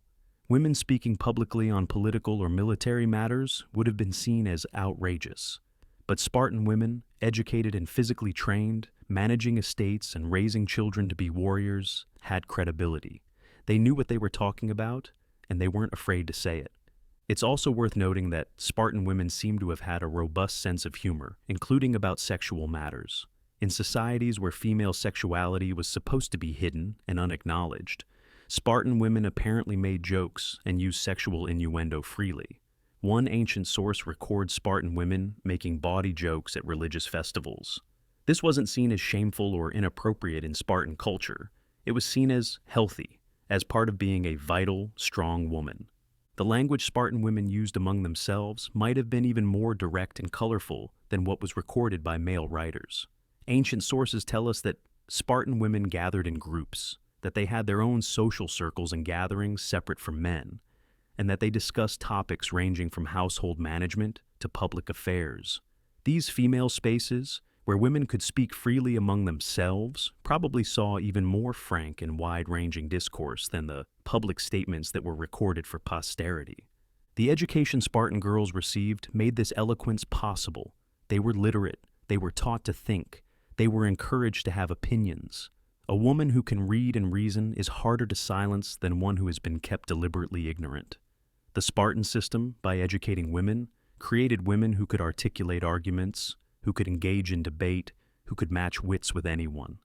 Women speaking publicly on political or military matters would have been seen as outrageous. But Spartan women, educated and physically trained, managing estates and raising children to be warriors, had credibility. They knew what they were talking about, and they weren't afraid to say it. It's also worth noting that Spartan women seem to have had a robust sense of humor, including about sexual matters. In societies where female sexuality was supposed to be hidden and unacknowledged, Spartan women apparently made jokes and used sexual innuendo freely. One ancient source records Spartan women making bawdy jokes at religious festivals. This wasn't seen as shameful or inappropriate in Spartan culture. It was seen as healthy, as part of being a vital, strong woman. The language Spartan women used among themselves might have been even more direct and colorful than what was recorded by male writers. Ancient sources tell us that Spartan women gathered in groups, that they had their own social circles and gatherings separate from men, and that they discussed topics ranging from household management to public affairs. These female spaces, where women could speak freely among themselves, probably saw even more frank and wide-ranging discourse than the public statements that were recorded for posterity. The education Spartan girls received made this eloquence possible. They were literate, they were taught to think, they were encouraged to have opinions. A woman who can read and reason is harder to silence than one who has been kept deliberately ignorant. The Spartan system, by educating women, created women who could articulate arguments, who could engage in debate, who could match wits with anyone.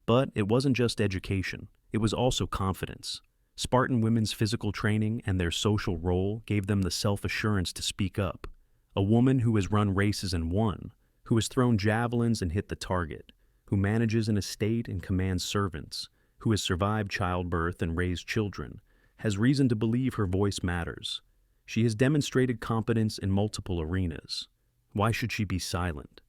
But it wasn't just education, it was also confidence. Spartan women's physical training and their social role gave them the self-assurance to speak up. A woman who has run races and won, who has thrown javelins and hit the target, who manages an estate and commands servants, who has survived childbirth and raised children, has reason to believe her voice matters. She has demonstrated competence in multiple arenas. Why should she be silent?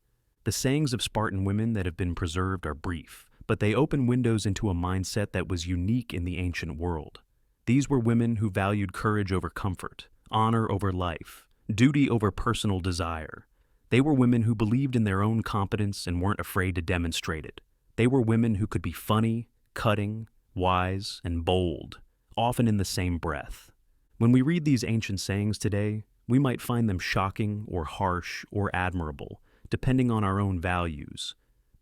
The sayings of Spartan women that have been preserved are brief, but they open windows into a mindset that was unique in the ancient world. These were women who valued courage over comfort, honor over life, duty over personal desire. They were women who believed in their own competence and weren't afraid to demonstrate it. They were women who could be funny, cutting, wise, and bold, often in the same breath. When we read these ancient sayings today, we might find them shocking or harsh or admirable, depending on our own values.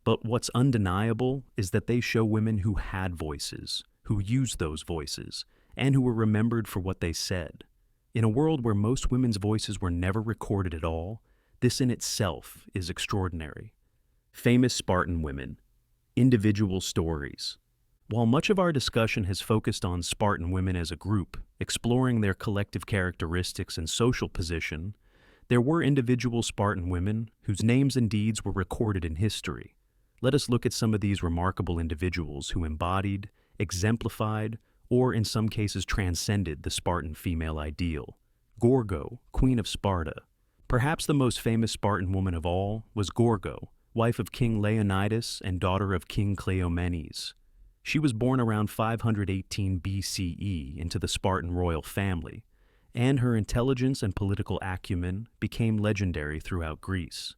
But what's undeniable is that they show women who had voices, who used those voices, and who were remembered for what they said. In a world where most women's voices were never recorded at all, this in itself is extraordinary. Famous Spartan women. Individual stories. While much of our discussion has focused on Spartan women as a group, exploring their collective characteristics and social position, there were individual Spartan women whose names and deeds were recorded in history. Let us look at some of these remarkable individuals who embodied, exemplified, or in some cases transcended the Spartan female ideal. Gorgo, Queen of Sparta. Perhaps the most famous Spartan woman of all was Gorgo, wife of King Leonidas and daughter of King Cleomenes. She was born around 518 BCE into the Spartan royal family, and her intelligence and political acumen became legendary throughout Greece.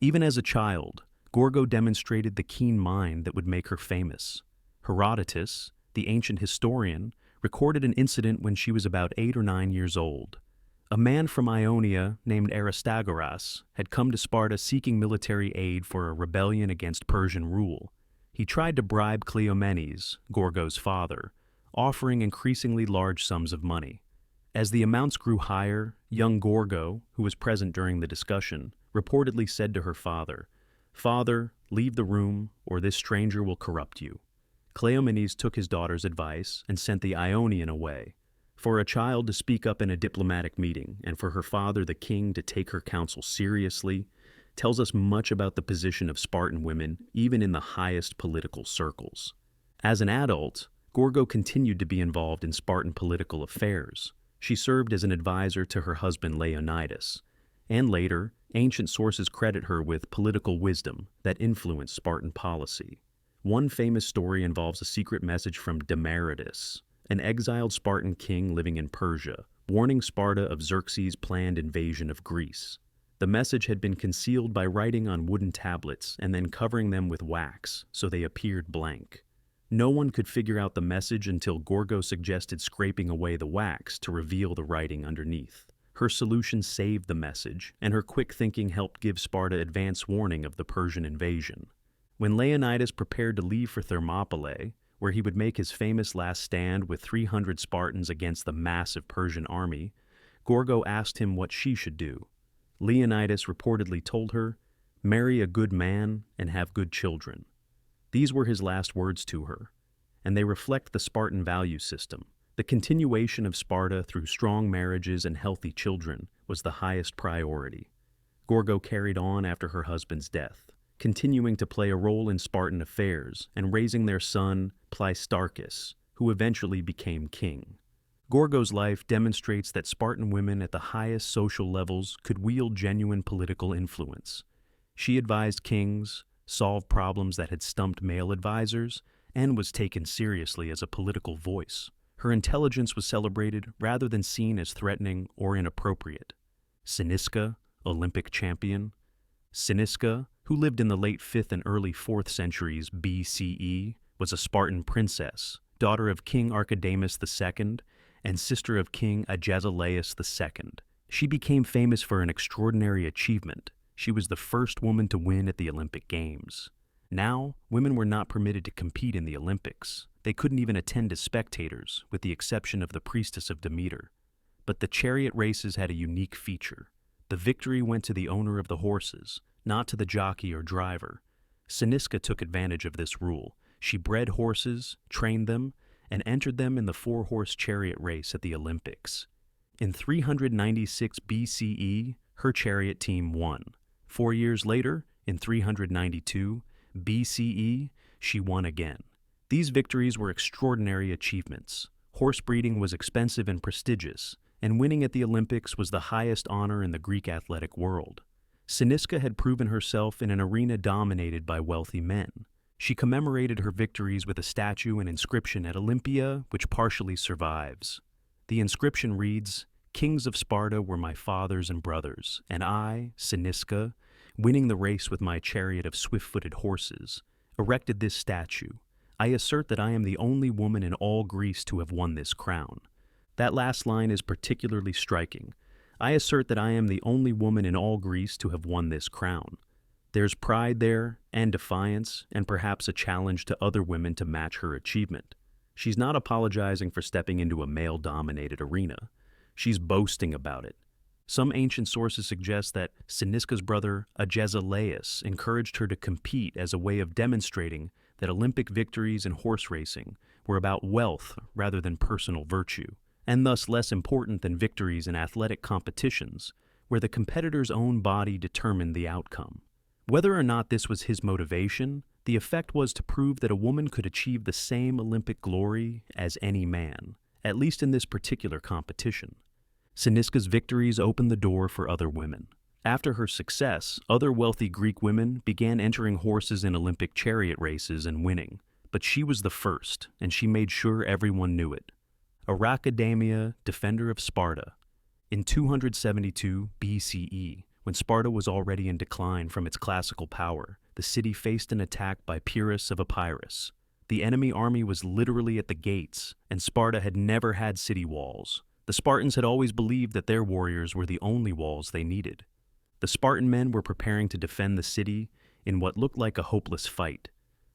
Even as a child, Gorgo demonstrated the keen mind that would make her famous. Herodotus, the ancient historian, recorded an incident when she was about 8 or 9 years old. A man from Ionia named Aristagoras had come to Sparta seeking military aid for a rebellion against Persian rule. He tried to bribe Cleomenes, Gorgo's father, offering increasingly large sums of money. As the amounts grew higher, young Gorgo, who was present during the discussion, reportedly said to her father, "Father, leave the room, or this stranger will corrupt you." Cleomenes took his daughter's advice and sent the Ionian away. For a child to speak up in a diplomatic meeting, and for her father, the king, to take her counsel seriously, tells us much about the position of Spartan women, even in the highest political circles. As an adult, Gorgo continued to be involved in Spartan political affairs. She served as an advisor to her husband Leonidas, and later, ancient sources credit her with political wisdom that influenced Spartan policy. One famous story involves a secret message from Demaratus, an exiled Spartan king living in Persia, warning Sparta of Xerxes' planned invasion of Greece. The message had been concealed by writing on wooden tablets and then covering them with wax, so they appeared blank. No one could figure out the message until Gorgo suggested scraping away the wax to reveal the writing underneath. Her solution saved the message, and her quick thinking helped give Sparta advance warning of the Persian invasion. When Leonidas prepared to leave for Thermopylae, where he would make his famous last stand with 300 Spartans against the massive Persian army, Gorgo asked him what she should do. Leonidas reportedly told her, "Marry a good man and have good children." These were his last words to her, and they reflect the Spartan value system. The continuation of Sparta through strong marriages and healthy children was the highest priority. Gorgo carried on after her husband's death, continuing to play a role in Spartan affairs and raising their son, Pleistarchus, who eventually became king. Gorgo's life demonstrates that Spartan women at the highest social levels could wield genuine political influence. She advised kings, solved problems that had stumped male advisors, and was taken seriously as a political voice. Her intelligence was celebrated rather than seen as threatening or inappropriate. Cynisca, Olympic champion. Cynisca, who lived in the late 5th and early 4th centuries BCE, was a Spartan princess, daughter of King Archidamus II and sister of King Agesilaus II. She became famous for an extraordinary achievement. She was the first woman to win at the Olympic Games. Now, women were not permitted to compete in the Olympics. They couldn't even attend as spectators, with the exception of the priestess of Demeter. But the chariot races had a unique feature. The victory went to the owner of the horses, not to the jockey or driver. Cynisca took advantage of this rule. She bred horses, trained them, and entered them in the 4-horse chariot race at the Olympics. In 396 BCE, her chariot team won. 4 years later, in 392 BCE, she won again. These victories were extraordinary achievements. Horse breeding was expensive and prestigious, and winning at the Olympics was the highest honor in the Greek athletic world. Cynisca had proven herself in an arena dominated by wealthy men. She commemorated her victories with a statue and inscription at Olympia, which partially survives. The inscription reads, "Kings of Sparta were my fathers and brothers, and I, Cynisca, winning the race with my chariot of swift-footed horses, erected this statue. I assert that I am the only woman in all Greece to have won this crown." That last line is particularly striking. I assert that I am the only woman in all Greece to have won this crown. There's pride there, and defiance, and perhaps a challenge to other women to match her achievement. She's not apologizing for stepping into a male-dominated arena. She's boasting about it. Some ancient sources suggest that Cynisca's brother Agesilaus encouraged her to compete as a way of demonstrating that Olympic victories in horse racing were about wealth rather than personal virtue, and thus less important than victories in athletic competitions, where the competitor's own body determined the outcome. Whether or not this was his motivation, the effect was to prove that a woman could achieve the same Olympic glory as any man, at least in this particular competition. Cynisca's victories opened the door for other women. After her success, other wealthy Greek women began entering horses in Olympic chariot races and winning, but she was the first, and she made sure everyone knew it. Archidamia, defender of Sparta. In 272 BCE, when Sparta was already in decline from its classical power, the city faced an attack by Pyrrhus of Epirus. The enemy army was literally at the gates, and Sparta had never had city walls. The Spartans had always believed that their warriors were the only walls they needed. The Spartan men were preparing to defend the city in what looked like a hopeless fight.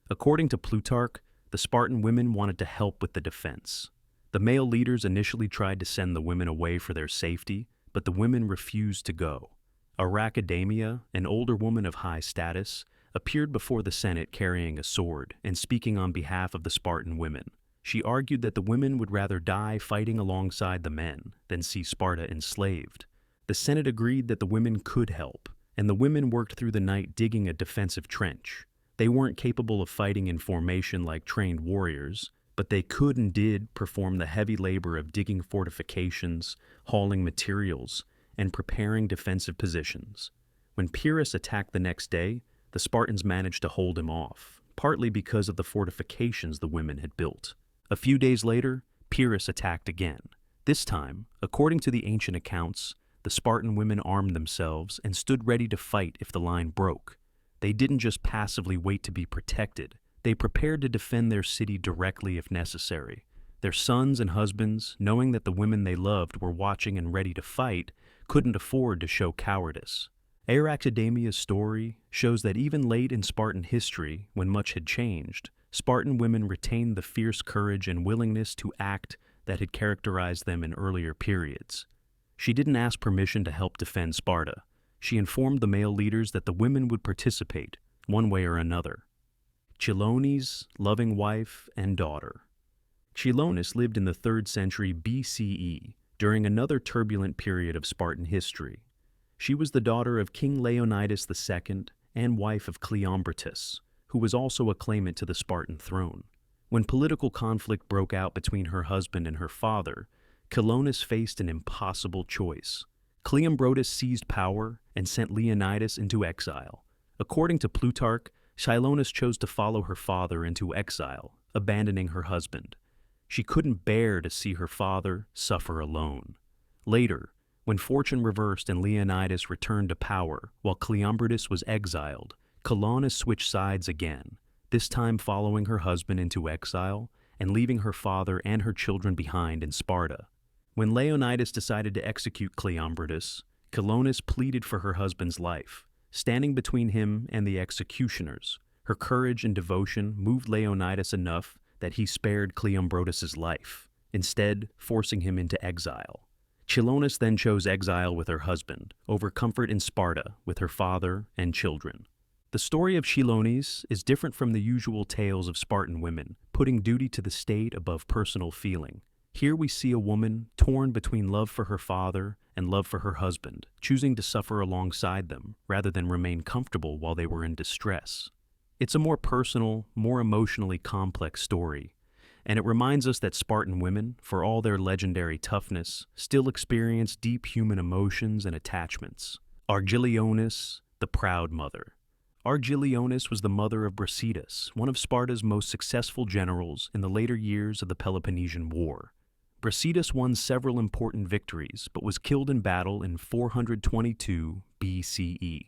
According to Plutarch, the Spartan women wanted to help with the defense. The male leaders initially tried to send the women away for their safety, but the women refused to go. Archidamia, an older woman of high status, appeared before the Senate carrying a sword and speaking on behalf of the Spartan women. She argued that the women would rather die fighting alongside the men than see Sparta enslaved. The Senate agreed that the women could help, and the women worked through the night digging a defensive trench. They weren't capable of fighting in formation like trained warriors, but they could and did perform the heavy labor of digging fortifications, hauling materials, and preparing defensive positions. When Pyrrhus attacked the next day, the Spartans managed to hold him off, partly because of the fortifications the women had built. A few days later, Pyrrhus attacked again. This time, according to the ancient accounts, the Spartan women armed themselves and stood ready to fight if the line broke. They didn't just passively wait to be protected. They prepared to defend their city directly if necessary. Their sons and husbands, knowing that the women they loved were watching and ready to fight, couldn't afford to show cowardice. Archidamia's story shows that even late in Spartan history, when much had changed, Spartan women retained the fierce courage and willingness to act that had characterized them in earlier periods. She didn't ask permission to help defend Sparta. She informed the male leaders that the women would participate, one way or another. Chilone's loving wife and daughter. Chilonis lived in the 3rd century BCE during another turbulent period of Spartan history. She was the daughter of King Leonidas II and wife of Cleombrotus, who was also a claimant to the Spartan throne. When political conflict broke out between her husband and her father, Chilonis faced an impossible choice. Cleombrotus seized power and sent Leonidas into exile. According to Plutarch, Chilonis chose to follow her father into exile, abandoning her husband. She couldn't bear to see her father suffer alone. Later, when fortune reversed and Leonidas returned to power while Cleombrotus was exiled, Chilonis switched sides again, this time following her husband into exile and leaving her father and her children behind in Sparta. When Leonidas decided to execute Cleombrotus, Chilonis pleaded for her husband's life, standing between him and the executioners. Her courage and devotion moved Leonidas enough that he spared Cleombrotus's life, instead forcing him into exile. Chilonis then chose exile with her husband, over comfort in Sparta with her father and children. The story of Chilonis is different from the usual tales of Spartan women, putting duty to the state above personal feeling. Here we see a woman torn between love for her father and love for her husband, choosing to suffer alongside them rather than remain comfortable while they were in distress. It's a more personal, more emotionally complex story, and it reminds us that Spartan women, for all their legendary toughness, still experience deep human emotions and attachments. Argilionis, the proud mother. Argilionis was the mother of Brasidas, one of Sparta's most successful generals in the later years of the Peloponnesian War. Brasidas won several important victories, but was killed in battle in 422 BCE.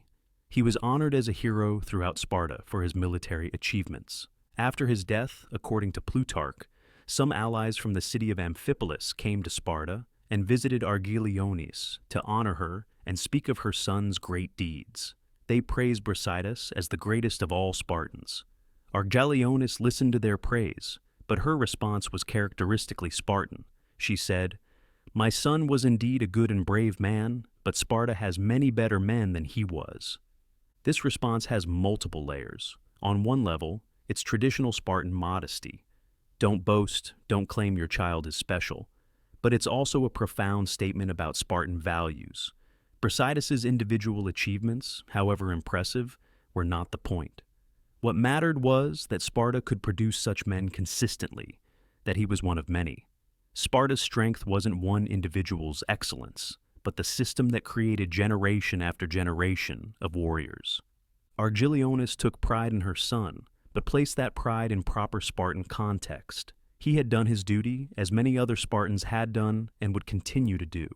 He was honored as a hero throughout Sparta for his military achievements. After his death, according to Plutarch, some allies from the city of Amphipolis came to Sparta and visited Argilionis to honor her and speak of her son's great deeds. They praised Brasidas as the greatest of all Spartans. Argilionis listened to their praise, but her response was characteristically Spartan. She said, "My son was indeed a good and brave man, but Sparta has many better men than he was." This response has multiple layers. On one level, it's traditional Spartan modesty. Don't boast, don't claim your child is special. But it's also a profound statement about Spartan values. Brasidas's individual achievements, however impressive, were not the point. What mattered was that Sparta could produce such men consistently, that he was one of many. Sparta's strength wasn't one individual's excellence, but the system that created generation after generation of warriors. Argilionis took pride in her son, but placed that pride in proper Spartan context. He had done his duty, as many other Spartans had done and would continue to do.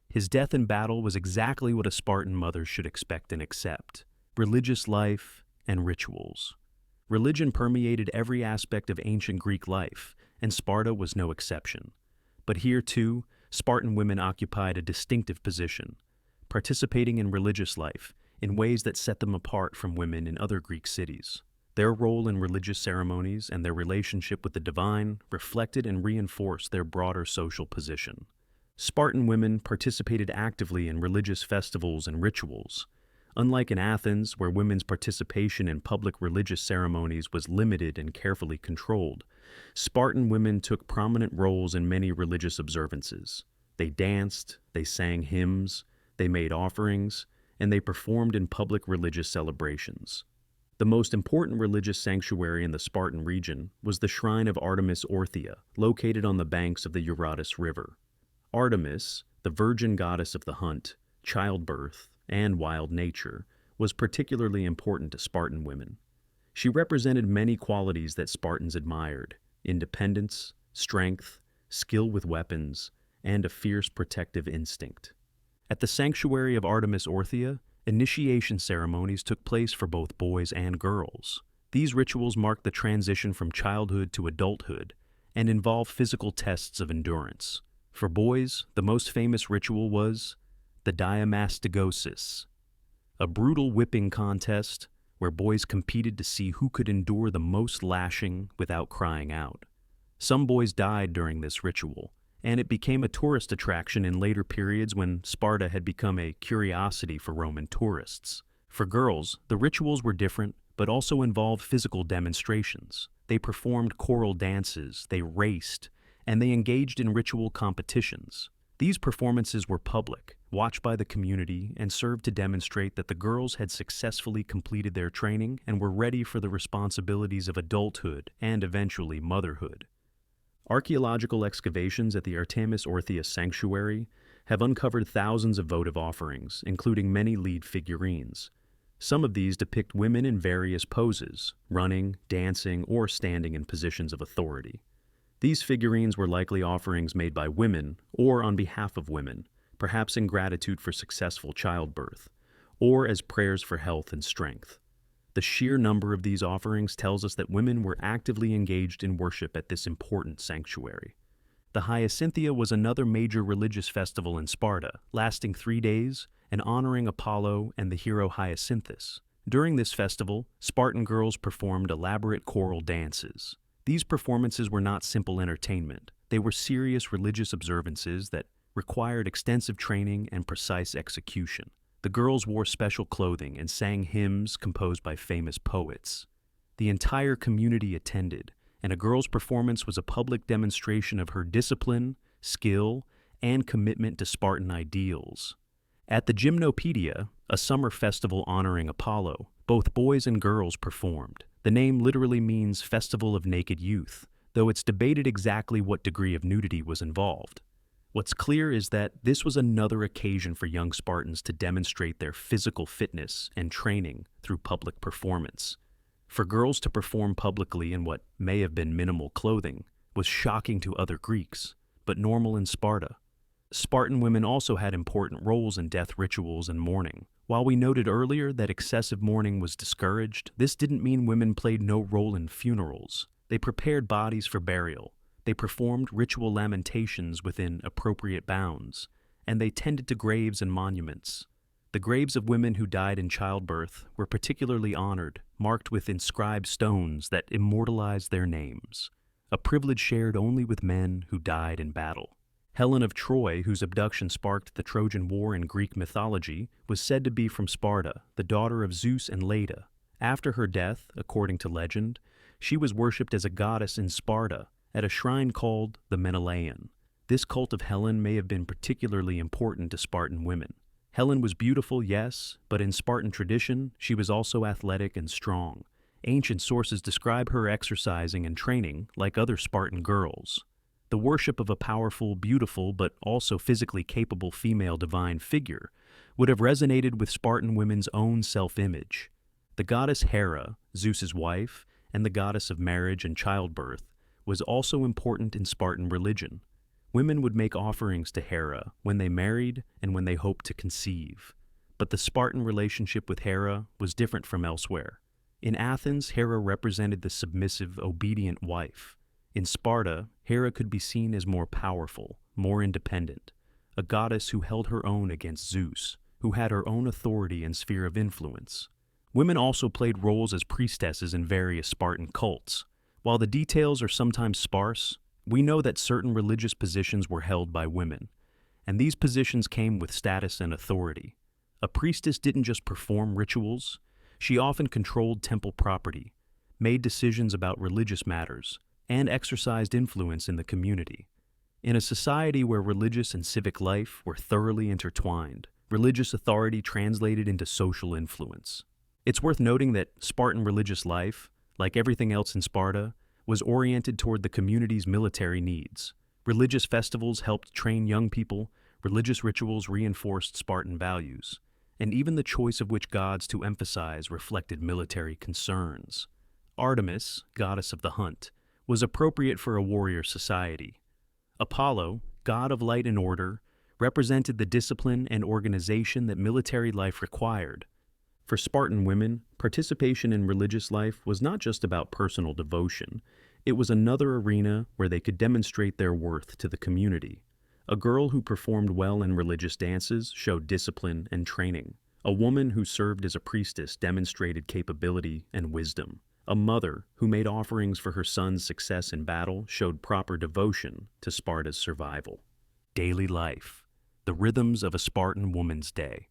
His death in battle was exactly what a Spartan mother should expect and accept: religious life and rituals. Religion permeated every aspect of ancient Greek life, and Sparta was no exception. But here, too, Spartan women occupied a distinctive position, participating in religious life in ways that set them apart from women in other Greek cities. Their role in religious ceremonies and their relationship with the divine reflected and reinforced their broader social position. Spartan women participated actively in religious festivals and rituals. Unlike in Athens, where women's participation in public religious ceremonies was limited and carefully controlled, Spartan women took prominent roles in many religious observances. They danced, they sang hymns, they made offerings, and they performed in public religious celebrations. The most important religious sanctuary in the Spartan region was the shrine of Artemis Orthia, located on the banks of the Eurotas River. Artemis, the virgin goddess of the hunt, childbirth, and wild nature, was particularly important to Spartan women. She represented many qualities that Spartans admired: independence, strength, skill with weapons, and a fierce protective instinct. At the sanctuary of Artemis Orthia, initiation ceremonies took place for both boys and girls. These rituals marked the transition from childhood to adulthood and involved physical tests of endurance. For boys, the most famous ritual was the diamastigosis, a brutal whipping contest where boys competed to see who could endure the most lashing without crying out. Some boys died during this ritual, and it became a tourist attraction in later periods when Sparta had become a curiosity for Roman tourists. For girls, the rituals were different, but also involved physical demonstrations. They performed choral dances, they raced, and they engaged in ritual competitions. These performances were public, watched by the community, and served to demonstrate that the girls had successfully completed their training and were ready for the responsibilities of adulthood and eventually motherhood. Archaeological excavations at the Artemis Orthias Sanctuary have uncovered thousands of votive offerings, including many lead figurines. Some of these depict women in various poses, running, dancing, or standing in positions of authority. These figurines were likely offerings made by women or on behalf of women, perhaps in gratitude for successful childbirth, or as prayers for health and strength. The sheer number of these offerings tells us that women were actively engaged in worship at this important sanctuary. The Hyacinthia was another major religious festival in Sparta, lasting 3 days and honoring Apollo and the hero Hyacinthus. During this festival, Spartan girls performed elaborate choral dances. These performances were not simple entertainment. They were serious religious observances that required extensive training and precise execution. The girls wore special clothing and sang hymns composed by famous poets. The entire community attended, and a girl's performance was a public demonstration of her discipline, skill, and commitment to Spartan ideals. At the Gymnopedia, a summer festival honoring Apollo, both boys and girls performed. The name literally means Festival of Naked Youth, though it's debated exactly what degree of nudity was involved. What's clear is that this was another occasion for young Spartans to demonstrate their physical fitness and training through public performance. For girls to perform publicly in what may have been minimal clothing was shocking to other Greeks, but normal in Sparta. Spartan women also had important roles in death rituals and mourning. While we noted earlier that excessive mourning was discouraged, this didn't mean women played no role in funerals. They prepared bodies for burial. They performed ritual lamentations within appropriate bounds, and they tended to graves and monuments. The graves of women who died in childbirth were particularly honored, marked with inscribed stones that immortalized their names, a privilege shared only with men who died in battle. Helen of Troy, whose abduction sparked the Trojan War in Greek mythology, was said to be from Sparta, the daughter of Zeus and Leda. After her death, according to legend, she was worshipped as a goddess in Sparta at a shrine called the Menelaean. This cult of Helen may have been particularly important to Spartan women. Helen was beautiful, yes, but in Spartan tradition, she was also athletic and strong. Ancient sources describe her exercising and training like other Spartan girls. The worship of a powerful, beautiful, but also physically capable female divine figure would have resonated with Spartan women's own self-image. The goddess Hera, Zeus's wife, and the goddess of marriage and childbirth, was also important in Spartan religion. Women would make offerings to Hera when they married and when they hoped to conceive. But the Spartan relationship with Hera was different from elsewhere. In Athens, Hera represented the submissive, obedient wife. In Sparta, Hera could be seen as more powerful, more independent, a goddess who held her own against Zeus, who had her own authority and sphere of influence. Women also played roles as priestesses in various Spartan cults. While the details are sometimes sparse, we know that certain religious positions were held by women, and these positions came with status and authority. A priestess didn't just perform rituals, she often controlled temple property, made decisions about religious matters, and exercised influence in the community. In a society where religious and civic life were thoroughly intertwined, religious authority translated into social influence. It's worth noting that Spartan religious life, like everything else in Sparta, was oriented toward the community's military needs. Religious festivals helped train young people, religious rituals reinforced Spartan values, and even the choice of which gods to emphasize reflected military concerns. Artemis, goddess of the hunt, was appropriate for a warrior society. Apollo, god of light and order, represented the discipline and organization that military life required. For Spartan women, participation in religious life was not just about personal devotion. It was another arena where they could demonstrate their worth to the community. A girl who performed well in religious dances showed discipline and training. A woman who served as a priestess demonstrated capability and wisdom. A mother who made offerings for her son's success in battle showed proper devotion to Sparta's survival. Daily life, the rhythms of a Spartan woman's day.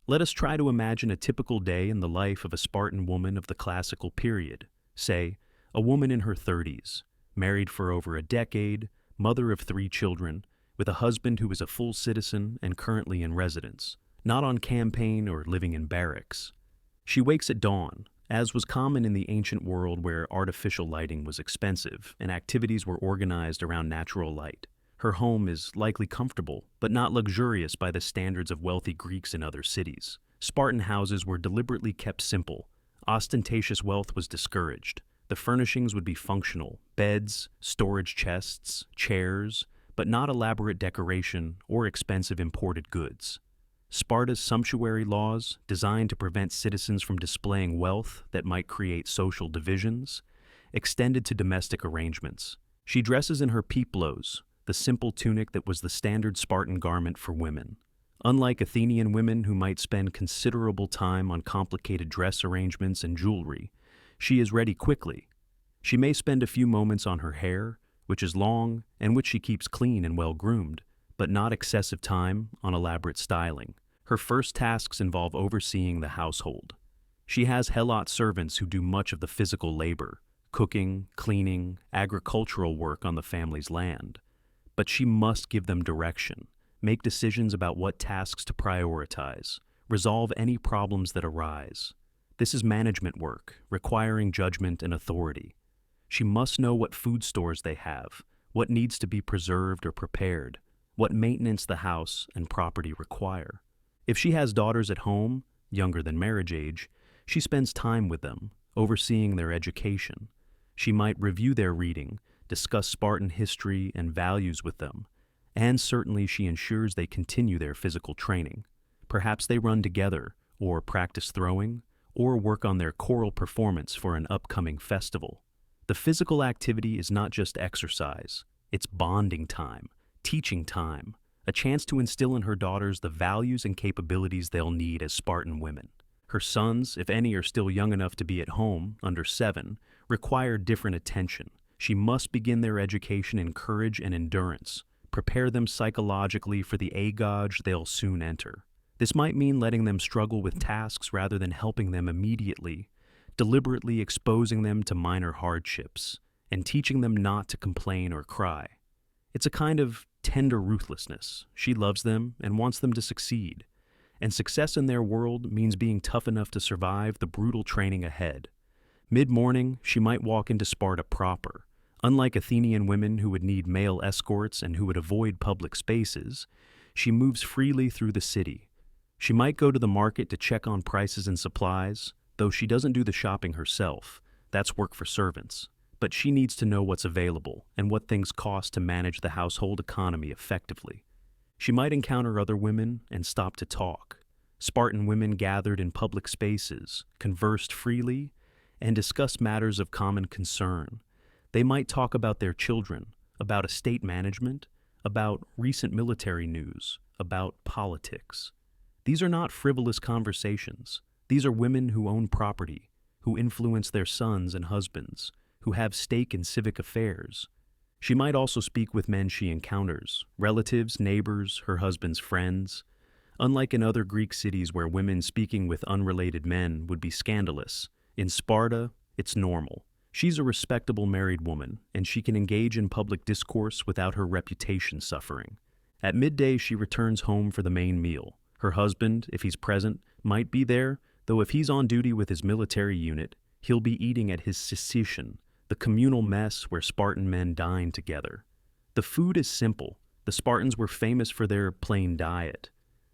Let us try to imagine a typical day in the life of a Spartan woman of the classical period. Say, a woman in her 30s, married for over a decade, mother of 3 children, with a husband who is a full citizen and currently in residence, not on campaign or living in barracks. She wakes at dawn, as was common in the ancient world where artificial lighting was expensive and activities were organized around natural light. Her home is likely comfortable, but not luxurious by the standards of wealthy Greeks in other cities. Spartan houses were deliberately kept simple. Ostentatious wealth was discouraged. The furnishings would be functional: beds, storage chests, chairs, but not elaborate decoration or expensive imported goods. Sparta's sumptuary laws, designed to prevent citizens from displaying wealth that might create social divisions, extended to domestic arrangements. She dresses in her peeplos, the simple tunic that was the standard Spartan garment for women. Unlike Athenian women who might spend considerable time on complicated dress arrangements and jewelry, she is ready quickly. She may spend a few moments on her hair, which is long and which she keeps clean and well-groomed, but not excessive time on elaborate styling. Her first tasks involve overseeing the household. She has helot servants who do much of the physical labor: cooking, cleaning, agricultural work on the family's land. But she must give them direction, make decisions about what tasks to prioritize, resolve any problems that arise. This is management work, requiring judgment and authority. She must know what food stores they have, what needs to be preserved or prepared, what maintenance the house and property require. If she has daughters at home, younger than marriage age, she spends time with them, overseeing their education. She might review their reading, discuss Spartan history and values with them, and certainly she ensures they continue their physical training. Perhaps they run together, or practice throwing, or work on their choral performance for an upcoming festival. The physical activity is not just exercise, it's bonding time, teaching time, a chance to instill in her daughters the values and capabilities they'll need as Spartan women. Her sons, if any are still young enough to be at home, under 7, require different attention. She must begin their education in courage and endurance, prepare them psychologically for the agog they'll soon enter. This might mean letting them struggle with tasks rather than helping them immediately, deliberately exposing them to minor hardships, and teaching them not to complain or cry. It's a kind of tender ruthlessness. She loves them and wants them to succeed, and success in their world means being tough enough to survive the brutal training ahead. Mid-morning, she might walk into Sparta proper. Unlike Athenian women who would need male escorts and who would avoid public spaces, she moves freely through the city. She might go to the market to check on prices and supplies, though she doesn't do the shopping herself. That's work for servants. But she needs to know what's available and what things cost to manage the household economy effectively. She might encounter other women and stop to talk. Spartan women gathered in public spaces, conversed freely, and discussed matters of common concern. They might talk about their children, about estate management, about recent military news, about politics. These are not frivolous conversations. These are women who own property, who influence their sons and husbands, who have stake in civic affairs. She might also speak with men she encounters, relatives, neighbors, her husband's friends. Unlike in other Greek cities where women speaking with unrelated men would be scandalous, in Sparta, it's normal. She's a respectable married woman, and she can engage in public discourse without her reputation suffering. At midday, she returns home for the main meal. Her husband, if he's present, might be there, though if he's on duty with his military unit, he'll be eating at his Sicyon, the communal mess where Spartan men dine together. The food is simple. The Spartans were famous for their plain diet.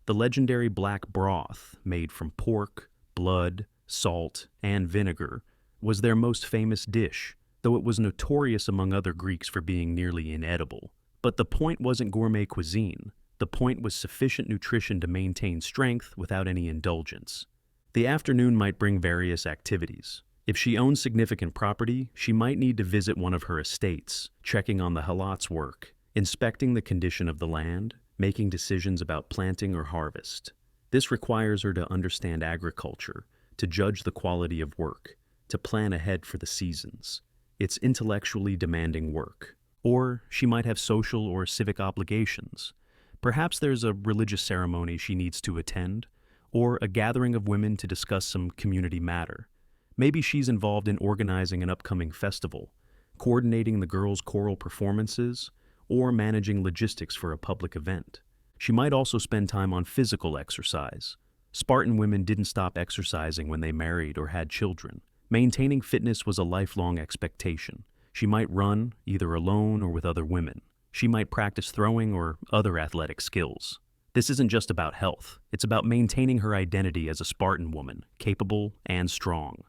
The legendary black broth, made from pork, blood, salt, and vinegar, was their most famous dish, though it was notorious among other Greeks for being nearly inedible. But the point wasn't gourmet cuisine. The point was sufficient nutrition to maintain strength without any indulgence. The afternoon might bring various activities. If she owns significant property, she might need to visit one of her estates, checking on the helot's work, inspecting the condition of the land, making decisions about planting or harvest. This requires her to understand agriculture, to judge the quality of work, to plan ahead for the seasons. It's intellectually demanding work. Or she might have social or civic obligations. Perhaps there's a religious ceremony she needs to attend, or a gathering of women to discuss some community matter. Maybe she's involved in organizing an upcoming festival, coordinating the girls' choral performances, or managing logistics for a public event. She might also spend time on physical exercise. Spartan women didn't stop exercising when they married or had children. Maintaining fitness was a lifelong expectation. She might run, either alone or with other women. She might practice throwing or other athletic skills. This isn't just about health. It's about maintaining her identity as a Spartan woman, capable and strong.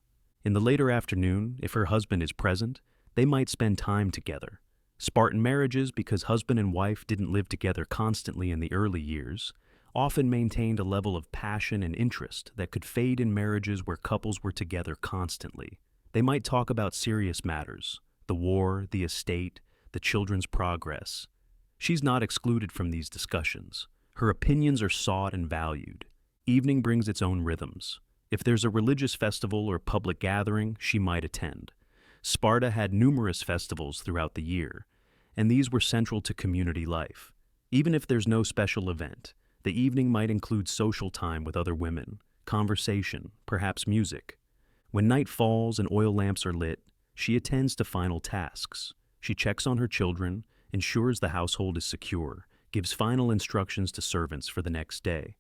In the later afternoon, if her husband is present, they might spend time together. Spartan marriages, because husband and wife didn't live together constantly in the early years, often maintained a level of passion and interest that could fade in marriages where couples were together constantly. They might talk about serious matters, the war, the estate, the children's progress. She's not excluded from these discussions. Her opinions are sought and valued. Evening brings its own rhythms. If there's a religious festival or public gathering, she might attend. Sparta had numerous festivals throughout the year, and these were central to community life. Even if there's no special event, the evening might include social time with other women, conversation, perhaps music. When night falls and oil lamps are lit, she attends to final tasks. She checks on her children, ensures the household is secure, gives final instructions to servants for the next day.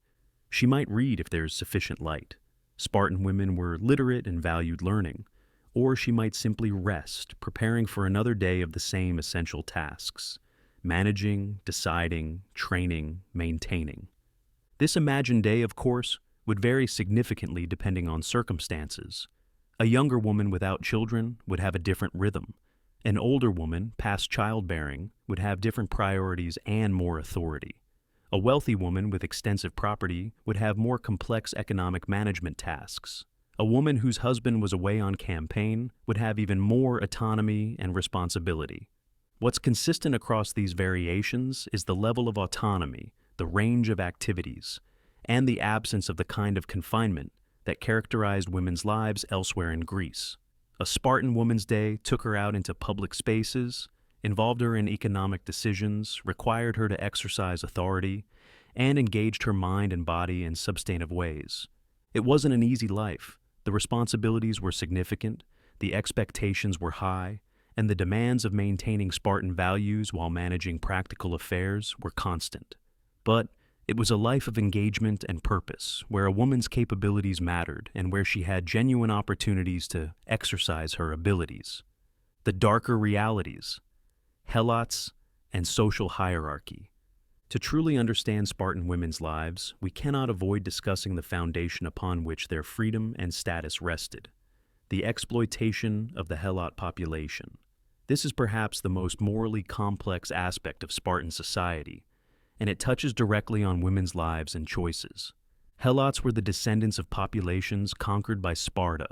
She might read if there is sufficient light. Spartan women were literate and valued learning. Or she might simply rest, preparing for another day of the same essential tasks: managing, deciding, training, maintaining. This imagined day, of course, would vary significantly depending on circumstances. A younger woman without children would have a different rhythm. An older woman, past childbearing, would have different priorities and more authority. A wealthy woman with extensive property would have more complex economic management tasks. A woman whose husband was away on campaign would have even more autonomy and responsibility. What's consistent across these variations is the level of autonomy, the range of activities, and the absence of the kind of confinement that characterized women's lives elsewhere in Greece. A Spartan woman's day took her out into public spaces, involved her in economic decisions, required her to exercise authority, and engaged her mind and body in substantive ways. It wasn't an easy life. The responsibilities were significant, the expectations were high, and the demands of maintaining Spartan values while managing practical affairs were constant. But it was a life of engagement and purpose, where a woman's capabilities mattered and where she had genuine opportunities to exercise her abilities. The darker realities, helots, and social hierarchy. To truly understand Spartan women's lives, we cannot avoid discussing the foundation upon which their freedom and status rested: the exploitation of the helot population. This is perhaps the most morally complex aspect of Spartan society, and it touches directly on women's lives and choices. Helots were the descendants of populations conquered by Sparta,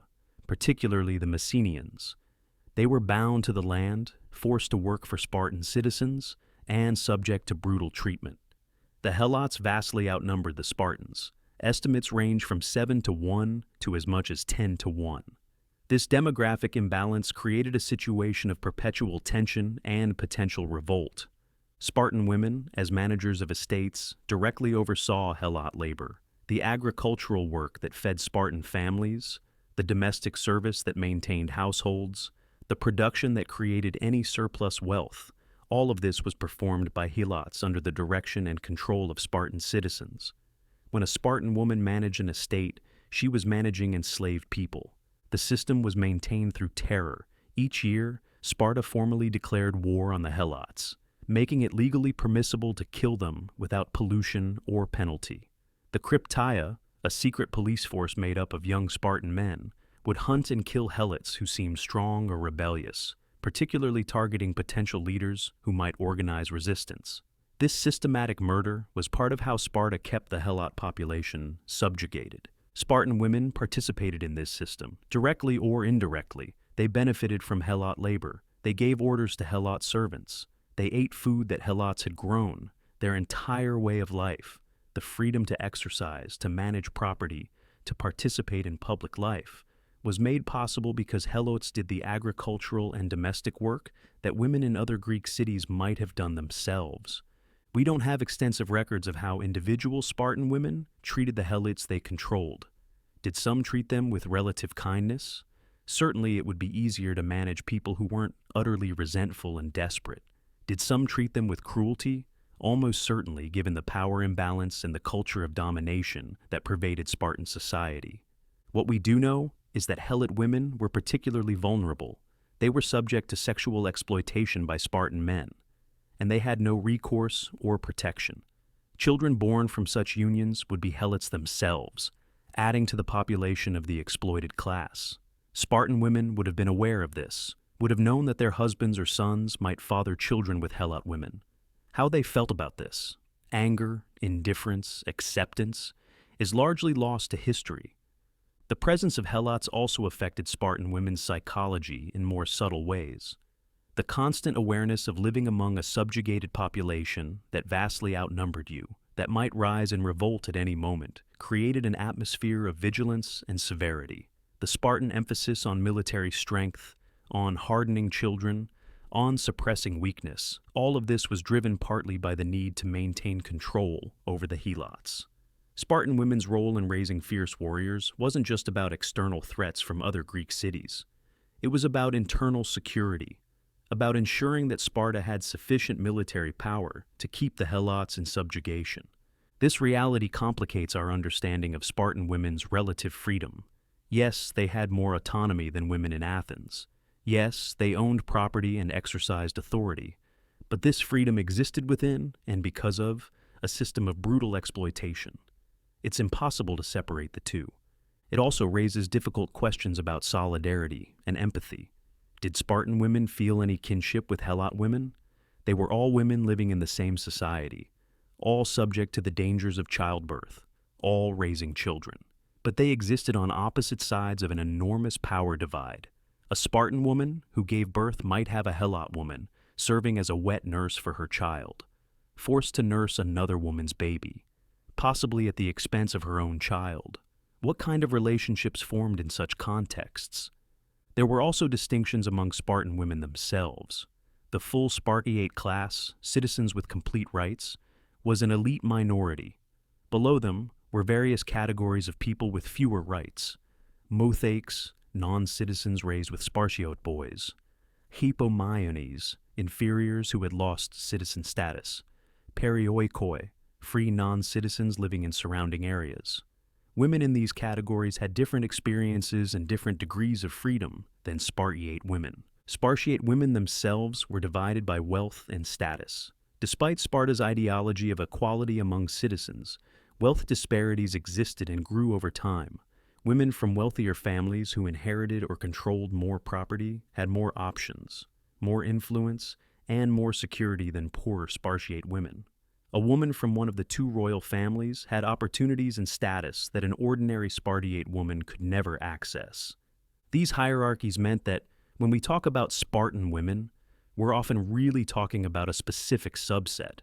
particularly the Messenians. They were bound to the land, forced to work for Spartan citizens, and subject to brutal treatment. The Helots vastly outnumbered the Spartans. Estimates range from 7-1 to as much as 10-1. This demographic imbalance created a situation of perpetual tension and potential revolt. Spartan women, as managers of estates, directly oversaw Helot labor, the agricultural work that fed Spartan families, the domestic service that maintained households, the production that created any surplus wealth. All of this was performed by helots under the direction and control of Spartan citizens. When a Spartan woman managed an estate, she was managing enslaved people. The system was maintained through terror. Each year, Sparta formally declared war on the helots, making it legally permissible to kill them without pollution or penalty. The Krypteia, a secret police force made up of young Spartan men, would hunt and kill helots who seemed strong or rebellious, particularly targeting potential leaders who might organize resistance. This systematic murder was part of how Sparta kept the helot population subjugated. Spartan women participated in this system, directly or indirectly. They benefited from helot labor. They gave orders to helot servants. They ate food that helots had grown. Their entire way of life, the freedom to exercise, to manage property, to participate in public life, was made possible because helots did the agricultural and domestic work that women in other Greek cities might have done themselves. We don't have extensive records of how individual Spartan women treated the helots they controlled. Did some treat them with relative kindness? Certainly it would be easier to manage people who weren't utterly resentful and desperate. Did some treat them with cruelty? Almost certainly, given the power imbalance and the culture of domination that pervaded Spartan society. What we do know is that Helot women were particularly vulnerable. They were subject to sexual exploitation by Spartan men, and they had no recourse or protection. Children born from such unions would be Helots themselves, adding to the population of the exploited class. Spartan women would have been aware of this, would have known that their husbands or sons might father children with Helot women. How they felt about this, anger, indifference, acceptance, is largely lost to history. The presence of Helots also affected Spartan women's psychology in more subtle ways. The constant awareness of living among a subjugated population that vastly outnumbered you, that might rise in revolt at any moment, created an atmosphere of vigilance and severity. The Spartan emphasis on military strength, on hardening children, on suppressing weakness, all of this was driven partly by the need to maintain control over the Helots. Spartan women's role in raising fierce warriors wasn't just about external threats from other Greek cities. It was about internal security, about ensuring that Sparta had sufficient military power to keep the Helots in subjugation. This reality complicates our understanding of Spartan women's relative freedom. Yes, they had more autonomy than women in Athens. Yes, they owned property and exercised authority, but this freedom existed within, and because of, a system of brutal exploitation. It's impossible to separate the two. It also raises difficult questions about solidarity and empathy. Did Spartan women feel any kinship with Helot women? They were all women living in the same society, all subject to the dangers of childbirth, all raising children. But they existed on opposite sides of an enormous power divide. A Spartan woman who gave birth might have a Helot woman serving as a wet nurse for her child, forced to nurse another woman's baby, possibly at the expense of her own child. What kind of relationships formed in such contexts? There were also distinctions among Spartan women themselves. The full Spartiate class, citizens with complete rights, was an elite minority. Below them were various categories of people with fewer rights: Mothakes, non-citizens raised with Spartiote boys; Hypomyones, inferiors who had lost citizen status; Perioikoi, free non-citizens living in surrounding areas. Women in these categories had different experiences and different degrees of freedom than Spartiate women. Spartiate women themselves were divided by wealth and status. Despite Sparta's ideology of equality among citizens, wealth disparities existed and grew over time. Women from wealthier families who inherited or controlled more property had more options, more influence, and more security than poorer Spartiate women. A woman from one of the two royal families had opportunities and status that an ordinary Spartiate woman could never access. These hierarchies meant that when we talk about Spartan women, we're often really talking about a specific subset,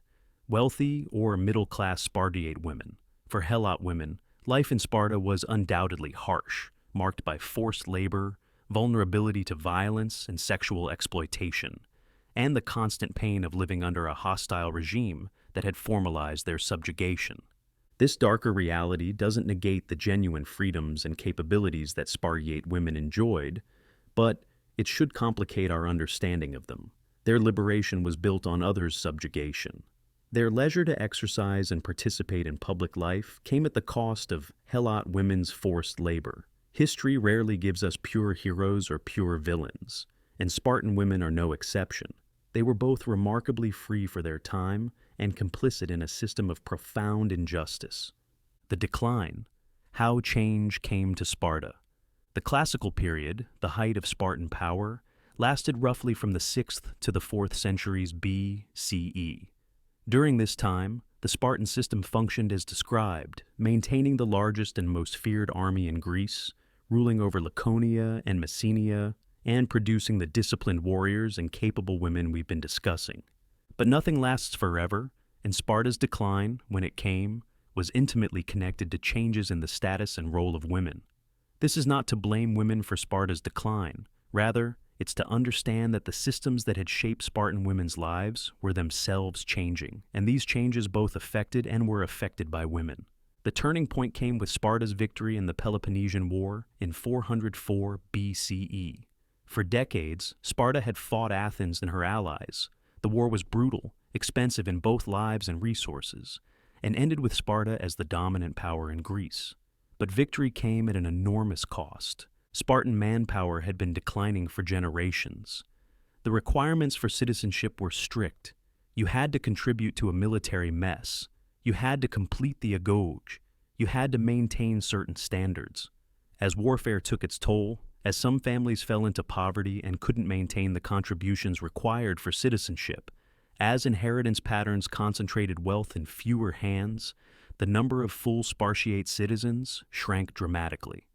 wealthy or middle-class Spartiate women. For Helot women, life in Sparta was undoubtedly harsh, marked by forced labor, vulnerability to violence and sexual exploitation, and the constant pain of living under a hostile regime that had formalized their subjugation. This darker reality doesn't negate the genuine freedoms and capabilities that Spartiate women enjoyed, but it should complicate our understanding of them. Their liberation was built on others' subjugation. Their leisure to exercise and participate in public life came at the cost of Helot women's forced labor. History rarely gives us pure heroes or pure villains, and Spartan women are no exception. They were both remarkably free for their time and complicit in a system of profound injustice. The decline, how change came to Sparta. The classical period, the height of Spartan power, lasted roughly from the 6th to the 4th centuries B.C.E. During this time, the Spartan system functioned as described, maintaining the largest and most feared army in Greece, ruling over Laconia and Messenia, and producing the disciplined warriors and capable women we've been discussing. But nothing lasts forever, and Sparta's decline, when it came, was intimately connected to changes in the status and role of women. This is not to blame women for Sparta's decline. Rather, it's to understand that the systems that had shaped Spartan women's lives were themselves changing, and these changes both affected and were affected by women. The turning point came with Sparta's victory in the Peloponnesian War in 404 BCE. For decades, Sparta had fought Athens and her allies, The war was brutal, expensive in both lives and resources, and ended with Sparta as the dominant power in Greece. But victory came at an enormous cost. Spartan manpower had been declining for generations. The requirements for citizenship were strict. You had to contribute to a military mess. You had to complete the agoge. You had to maintain certain standards. As warfare took its toll, as some families fell into poverty and couldn't maintain the contributions required for citizenship, as inheritance patterns concentrated wealth in fewer hands, the number of full Spartiate citizens shrank dramatically.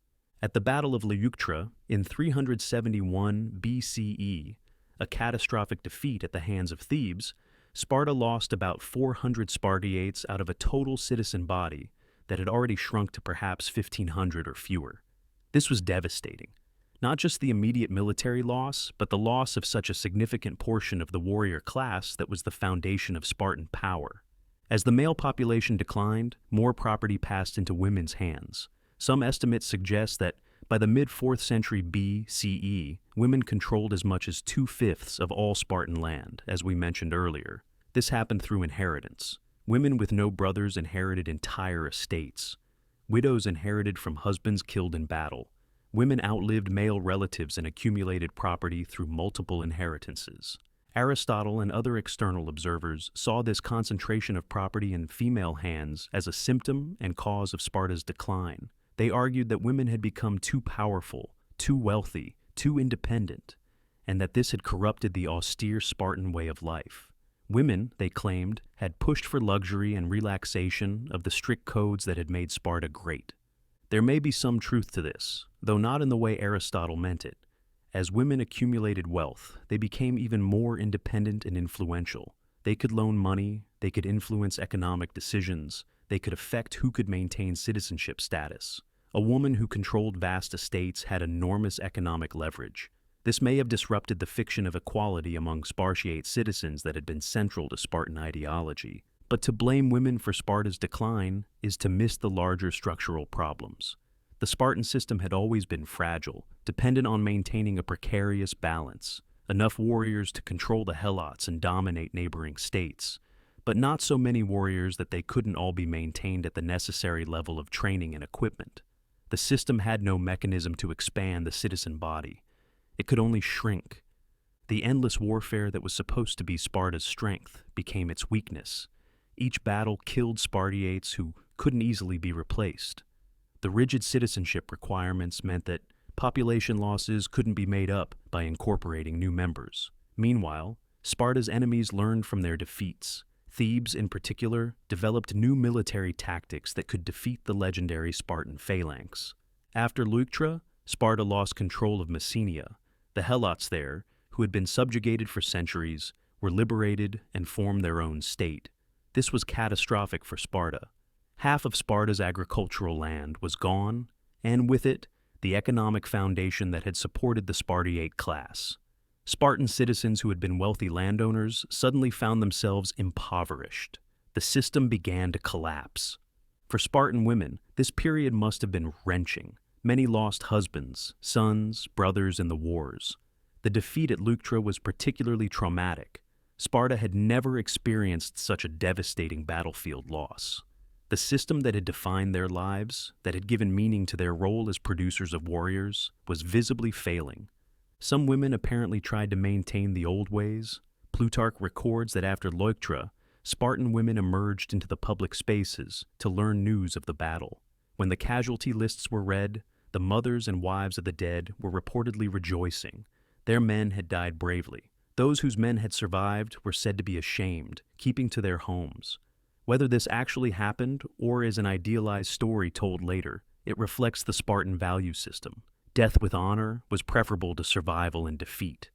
At the Battle of Leuctra in 371 BCE, a catastrophic defeat at the hands of Thebes, Sparta lost about 400 Spartiates out of a total citizen body that had already shrunk to perhaps 1,500 or fewer. This was devastating. Not just the immediate military loss, but the loss of such a significant portion of the warrior class that was the foundation of Spartan power. As the male population declined, more property passed into women's hands. Some estimates suggest that by the mid-4th century BCE, women controlled as much as 2/5 of all Spartan land, as we mentioned earlier. This happened through inheritance. Women with no brothers inherited entire estates. Widows inherited from husbands killed in battle. Women outlived male relatives and accumulated property through multiple inheritances. Aristotle and other external observers saw this concentration of property in female hands as a symptom and cause of Sparta's decline. They argued that women had become too powerful, too wealthy, too independent, and that this had corrupted the austere Spartan way of life. Women, they claimed, had pushed for luxury and relaxation of the strict codes that had made Sparta great. There may be some truth to this, though not in the way Aristotle meant it. As women accumulated wealth, they became even more independent and influential. They could loan money, they could influence economic decisions, they could affect who could maintain citizenship status. A woman who controlled vast estates had enormous economic leverage. This may have disrupted the fiction of equality among Spartiate citizens that had been central to Spartan ideology. But to blame women for Sparta's decline is to miss the larger structural problems. The Spartan system had always been fragile, dependent on maintaining a precarious balance, enough warriors to control the helots and dominate neighboring states, but not so many warriors that they couldn't all be maintained at the necessary level of training and equipment. The system had no mechanism to expand the citizen body. It could only shrink. The endless warfare that was supposed to be Sparta's strength became its weakness. Each battle killed Spartiates who couldn't easily be replaced. The rigid citizenship requirements meant that population losses couldn't be made up by incorporating new members. Meanwhile, Sparta's enemies learned from their defeats. Thebes, in particular, developed new military tactics that could defeat the legendary Spartan phalanx. After Leuctra, Sparta lost control of Messenia. The helots there, who had been subjugated for centuries, were liberated and formed their own state. This was catastrophic for Sparta. Half of Sparta's agricultural land was gone, and with it, the economic foundation that had supported the Spartiate class. Spartan citizens who had been wealthy landowners suddenly found themselves impoverished. The system began to collapse. For Spartan women, this period must have been wrenching. Many lost husbands, sons, brothers in the wars. The defeat at Leuctra was particularly traumatic. Sparta had never experienced such a devastating battlefield loss. The system that had defined their lives, that had given meaning to their role as producers of warriors, was visibly failing. Some women apparently tried to maintain the old ways. Plutarch records that after Leuctra, Spartan women emerged into the public spaces to learn news of the battle. When the casualty lists were read, the mothers and wives of the dead were reportedly rejoicing. Their men had died bravely. Those whose men had survived were said to be ashamed, keeping to their homes. Whether this actually happened or is an idealized story told later, it reflects the Spartan value system. Death with honor was preferable to survival and defeat.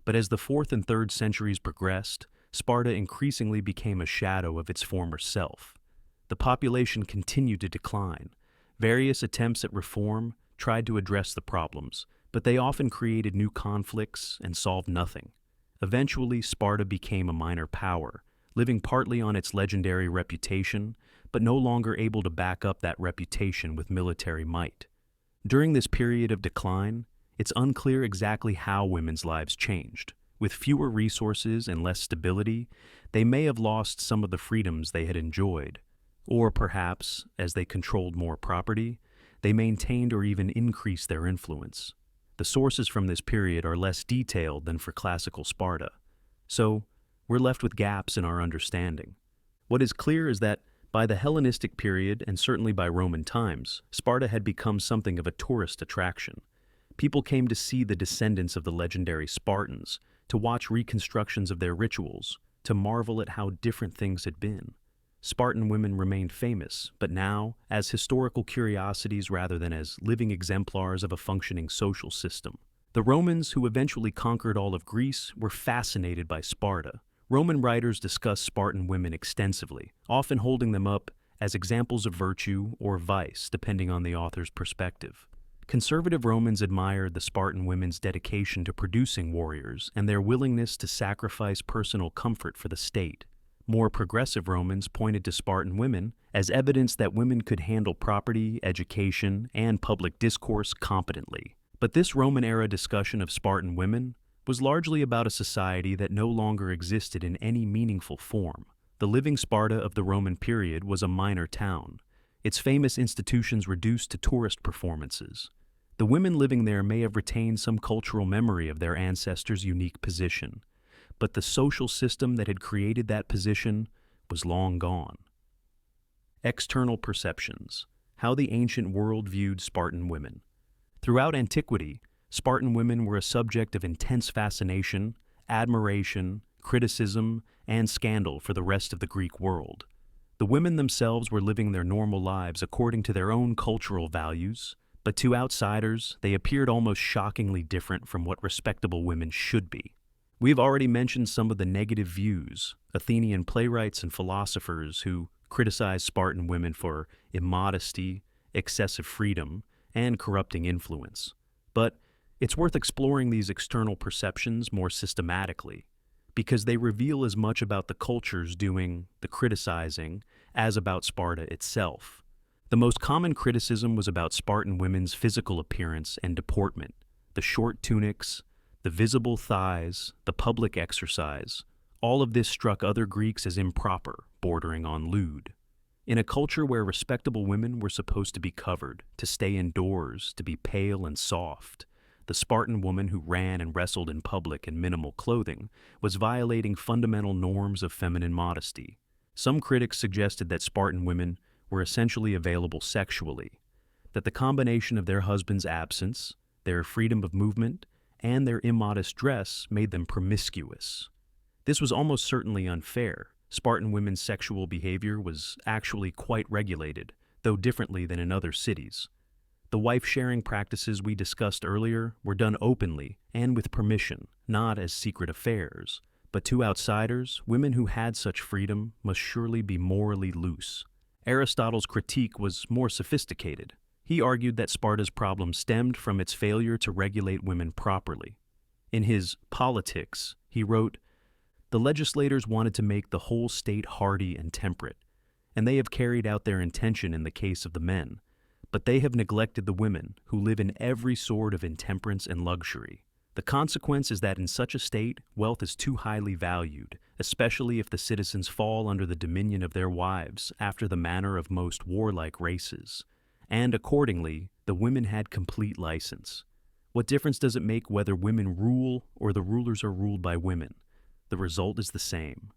But as the 4th and 3rd centuries progressed, Sparta increasingly became a shadow of its former self. The population continued to decline. Various attempts at reform tried to address the problems, but they often created new conflicts and solved nothing. Eventually, Sparta became a minor power, living partly on its legendary reputation, but no longer able to back up that reputation with military might. During this period of decline, it's unclear exactly how women's lives changed. With fewer resources and less stability, they may have lost some of the freedoms they had enjoyed. Or perhaps, as they controlled more property, they maintained or even increased their influence. The sources from this period are less detailed than for classical Sparta, so we're left with gaps in our understanding. What is clear is that by the Hellenistic period, and certainly by Roman times, Sparta had become something of a tourist attraction. People came to see the descendants of the legendary Spartans, to watch reconstructions of their rituals, to marvel at how different things had been. Spartan women remained famous, but now as historical curiosities rather than as living exemplars of a functioning social system. The Romans, who eventually conquered all of Greece, were fascinated by Sparta. Roman writers discuss Spartan women extensively, often holding them up as examples of virtue or vice, depending on the author's perspective. Conservative Romans admired the Spartan women's dedication to producing warriors and their willingness to sacrifice personal comfort for the state. More progressive Romans pointed to Spartan women as evidence that women could handle property, education, and public discourse competently. But this Roman-era discussion of Spartan women was largely about a society that no longer existed in any meaningful form. The living Sparta of the Roman period was a minor town, its famous institutions reduced to tourist performances. The women living there may have retained some cultural memory of their ancestors' unique position, but the social system that had created that position was long gone. External perceptions: how the ancient world viewed Spartan women. Throughout antiquity, Spartan women were a subject of intense fascination, admiration, criticism, and scandal for the rest of the Greek world. The women themselves were living their normal lives according to their own cultural values, but to outsiders, they appeared almost shockingly different from what respectable women should be. We've already mentioned some of the negative views, Athenian playwrights and philosophers who criticized Spartan women for immodesty, excessive freedom, and corrupting influence. But it's worth exploring these external perceptions more systematically, because they reveal as much about the cultures doing the criticizing as about Sparta itself. The most common criticism was about Spartan women's physical appearance and deportment: the short tunics, the visible thighs, the public exercise. All of this struck other Greeks as improper, bordering on lewd. In a culture where respectable women were supposed to be covered, to stay indoors, to be pale and soft, the Spartan woman who ran and wrestled in public in minimal clothing was violating fundamental norms of feminine modesty. Some critics suggested that Spartan women were essentially available sexually, that the combination of their husband's absence, their freedom of movement, and their immodest dress made them promiscuous. This was almost certainly unfair. Spartan women's sexual behavior was actually quite regulated, though differently than in other cities. The wife-sharing practices we discussed earlier were done openly and with permission, not as secret affairs. But to outsiders, women who had such freedom must surely be morally loose. Aristotle's critique was more sophisticated. He argued that Sparta's problem stemmed from its failure to regulate women properly. In his Politics, he wrote, "The legislators wanted to make the whole state hardy and temperate, and they have carried out their intention in the case of the men, but they have neglected the women, who live in every sort of intemperance and luxury. The consequence is that in such a state, wealth is too highly valued, especially if the citizens fall under the dominion of their wives after the manner of most warlike races. And accordingly, the women had complete license. What difference does it make whether women rule or the rulers are ruled by women? The result is the same."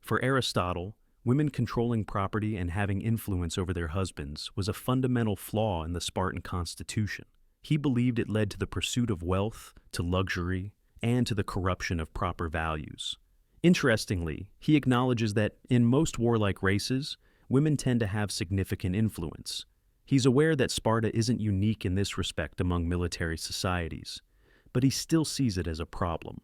For Aristotle, women controlling property and having influence over their husbands was a fundamental flaw in the Spartan constitution. He believed it led to the pursuit of wealth, to luxury, and to the corruption of proper values. Interestingly, he acknowledges that in most warlike races, women tend to have significant influence. He's aware that Sparta isn't unique in this respect among military societies, but he still sees it as a problem.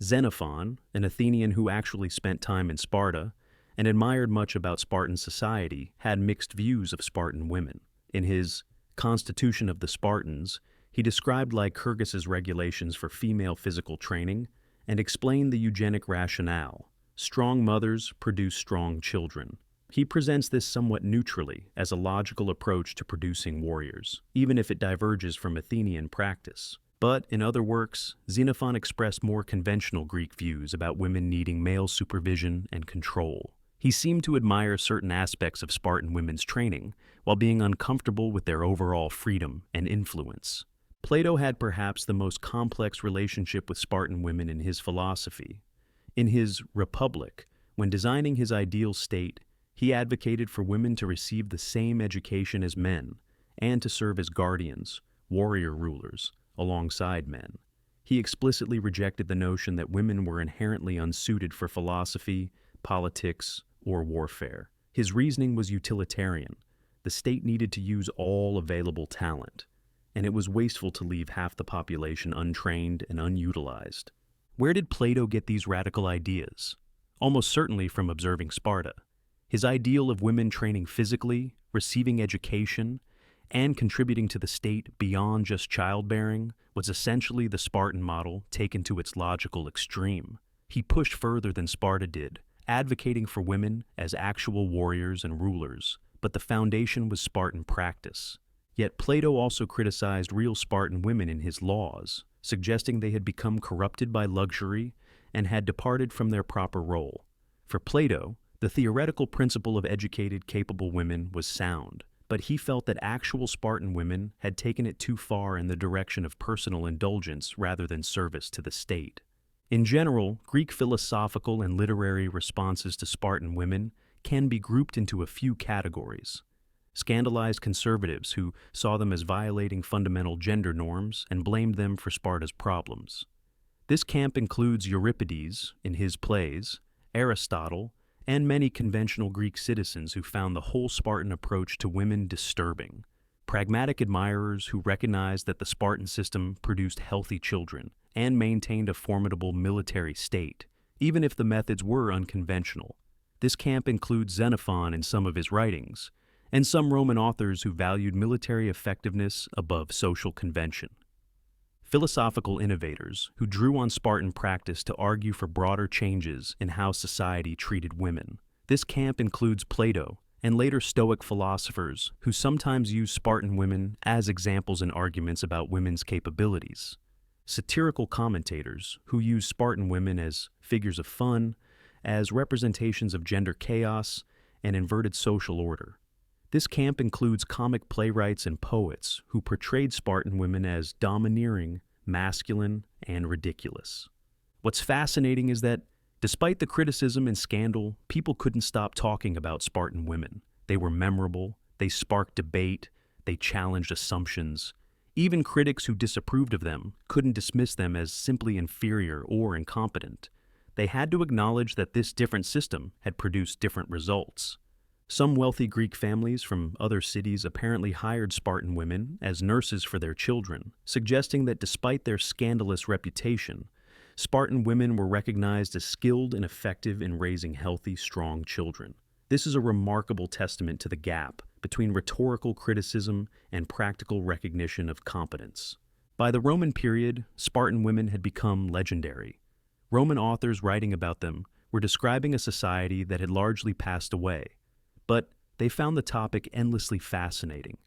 Xenophon, an Athenian who actually spent time in Sparta and admired much about Spartan society, had mixed views of Spartan women. In his Constitution of the Spartans, he described Lycurgus's regulations for female physical training and explained the eugenic rationale: strong mothers produce strong children. He presents this somewhat neutrally as a logical approach to producing warriors, even if it diverges from Athenian practice. But in other works, Xenophon expressed more conventional Greek views about women needing male supervision and control. He seemed to admire certain aspects of Spartan women's training, while being uncomfortable with their overall freedom and influence. Plato had perhaps the most complex relationship with Spartan women in his philosophy. In his Republic, when designing his ideal state, he advocated for women to receive the same education as men, and to serve as guardians, warrior rulers, alongside men. He explicitly rejected the notion that women were inherently unsuited for philosophy, politics, or warfare. His reasoning was utilitarian. The state needed to use all available talent, and it was wasteful to leave half the population untrained and unutilized. Where did Plato get these radical ideas? Almost certainly from observing Sparta. His ideal of women training physically, receiving education, and contributing to the state beyond just childbearing was essentially the Spartan model taken to its logical extreme. He pushed further than Sparta did, advocating for women as actual warriors and rulers, but the foundation was Spartan practice. Yet Plato also criticized real Spartan women in his laws, suggesting they had become corrupted by luxury and had departed from their proper role. For Plato, the theoretical principle of educated, capable women was sound, but he felt that actual Spartan women had taken it too far in the direction of personal indulgence rather than service to the state. In general, Greek philosophical and literary responses to Spartan women can be grouped into a few categories. Scandalized conservatives who saw them as violating fundamental gender norms and blamed them for Sparta's problems. This camp includes Euripides in his plays, Aristotle, and many conventional Greek citizens who found the whole Spartan approach to women disturbing. Pragmatic admirers who recognized that the Spartan system produced healthy children and maintained a formidable military state, even if the methods were unconventional. This camp includes Xenophon in some of his writings, and some Roman authors who valued military effectiveness above social convention. Philosophical innovators who drew on Spartan practice to argue for broader changes in how society treated women. This camp includes Plato and later Stoic philosophers who sometimes use Spartan women as examples in arguments about women's capabilities. Satirical commentators who use Spartan women as figures of fun, as representations of gender chaos and inverted social order. This camp includes comic playwrights and poets who portrayed Spartan women as domineering, masculine, and ridiculous. What's fascinating is that, despite the criticism and scandal, people couldn't stop talking about Spartan women. They were memorable, they sparked debate, they challenged assumptions. Even critics who disapproved of them couldn't dismiss them as simply inferior or incompetent. They had to acknowledge that this different system had produced different results. Some wealthy Greek families from other cities apparently hired Spartan women as nurses for their children, suggesting that despite their scandalous reputation, Spartan women were recognized as skilled and effective in raising healthy, strong children. This is a remarkable testament to the gap between rhetorical criticism and practical recognition of competence. By the Roman period, Spartan women had become legendary. Roman authors writing about them were describing a society that had largely passed away, but they found the topic endlessly fascinating.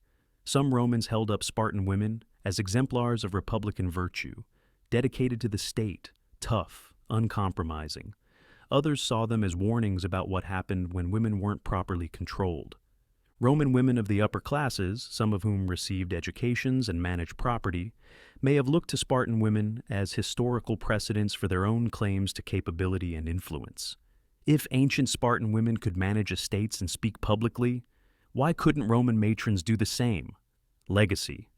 Some Romans held up Spartan women as exemplars of republican virtue, dedicated to the state, tough, uncompromising. Others saw them as warnings about what happened when women weren't properly controlled. Roman women of the upper classes, some of whom received educations and managed property, may have looked to Spartan women as historical precedents for their own claims to capability and influence. If ancient Spartan women could manage estates and speak publicly, why couldn't Roman matrons do the same? Legacy.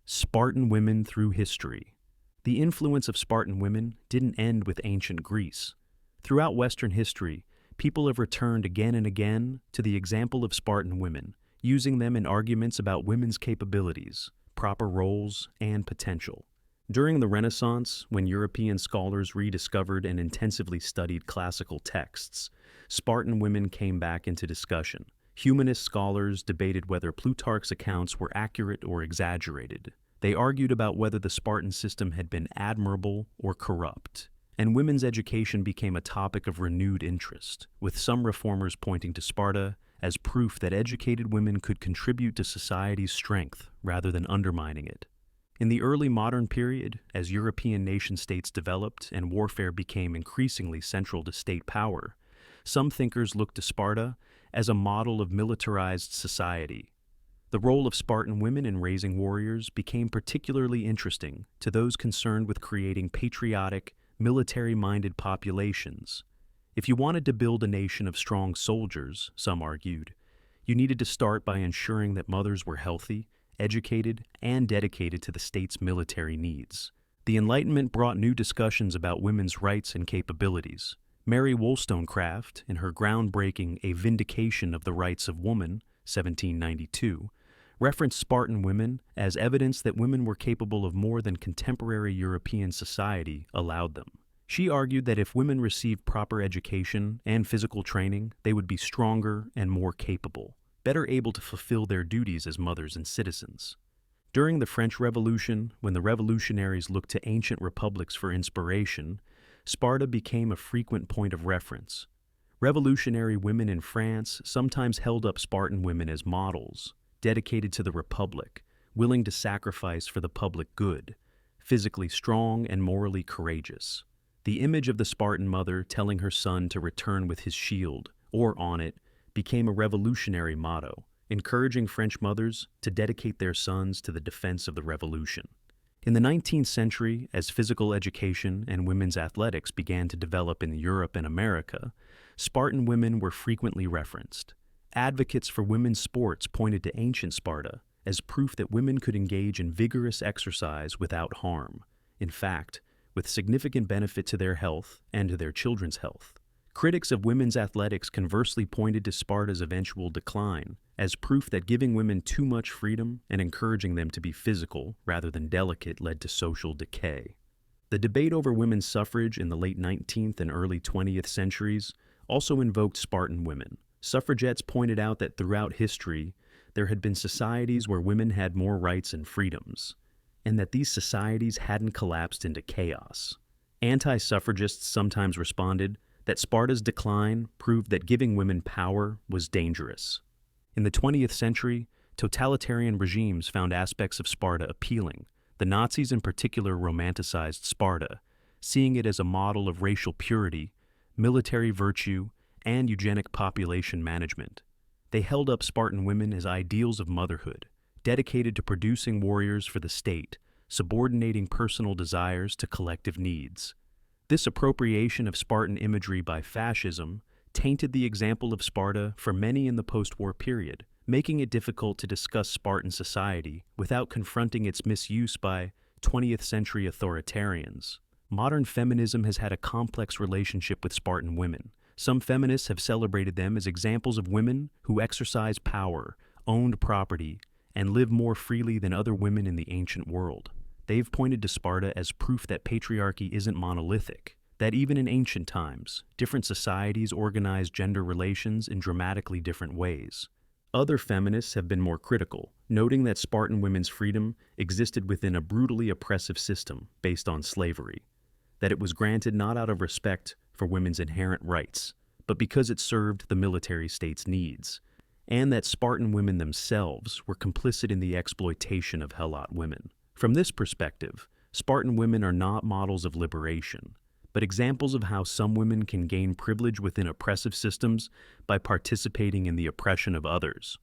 Spartan women through history. The influence of Spartan women didn't end with ancient Greece. Throughout Western history, people have returned again and again to the example of Spartan women, using them in arguments about women's capabilities, proper roles, and potential. During the Renaissance, when European scholars rediscovered and intensively studied classical texts, Spartan women came back into discussion. Humanist scholars debated whether Plutarch's accounts were accurate or exaggerated. They argued about whether the Spartan system had been admirable or corrupt. And women's education became a topic of renewed interest, with some reformers pointing to Sparta as proof that educated women could contribute to society's strength rather than undermining it. In the early modern period, as European nation-states developed and warfare became increasingly central to state power, some thinkers looked to Sparta as a model of militarized society. The role of Spartan women in raising warriors became particularly interesting to those concerned with creating patriotic, military-minded populations. If you wanted to build a nation of strong soldiers, some argued, you needed to start by ensuring that mothers were healthy, educated, and dedicated to the state's military needs. The Enlightenment brought new discussions about women's rights and capabilities. Mary Wollstonecraft, in her groundbreaking A Vindication of the Rights of Woman, 1792, referenced Spartan women as evidence that women were capable of more than contemporary European society allowed them. She argued that if women received proper education and physical training, they would be stronger and more capable, better able to fulfill their duties as mothers and citizens. During the French Revolution, when the revolutionaries looked to ancient republics for inspiration, Sparta became a frequent point of reference. Revolutionary women in France sometimes held up Spartan women as models, dedicated to the republic, willing to sacrifice for the public good, physically strong and morally courageous. The image of the Spartan mother telling her son to return with his shield, or on it, became a revolutionary motto, encouraging French mothers to dedicate their sons to the defense of the revolution. In the 19th century, as physical education and women's athletics began to develop in Europe and America, Spartan women were frequently referenced. Advocates for women's sports pointed to ancient Sparta as proof that women could engage in vigorous exercise without harm, in fact, with significant benefit to their health and to their children's health. Critics of women's athletics conversely pointed to Sparta's eventual decline as proof that giving women too much freedom and encouraging them to be physical rather than delicate led to social decay. The debate over women's suffrage in the late 19th and early 20th centuries also invoked Spartan women. Suffragettes pointed out that throughout history, there had been societies where women had more rights and freedoms, and that these societies hadn't collapsed into chaos. Anti-suffragists sometimes responded that Sparta's decline proved that giving women power was dangerous. In the 20th century, totalitarian regimes found aspects of Sparta appealing. The Nazis in particular romanticized Sparta, seeing it as a model of racial purity, military virtue, and eugenic population management. They held up Spartan women as ideals of motherhood, dedicated to producing warriors for the state, subordinating personal desires to collective needs. This appropriation of Spartan imagery by fascism tainted the example of Sparta for many in the post-war period, making it difficult to discuss Spartan society without confronting its misuse by 20th century authoritarians. Modern feminism has had a complex relationship with Spartan women. Some feminists have celebrated them as examples of women who exercise power, owned property, and live more freely than other women in the ancient world. They've pointed to Sparta as proof that patriarchy isn't monolithic, that even in ancient times, different societies organized gender relations in dramatically different ways. Other feminists have been more critical, noting that Spartan women's freedom existed within a brutally oppressive system based on slavery, that it was granted not out of respect for women's inherent rights, but because it served the military state's needs, and that Spartan women themselves were complicit in the exploitation of Helot women. From this perspective, Spartan women are not models of liberation, but examples of how some women can gain privilege within oppressive systems by participating in the oppression of others.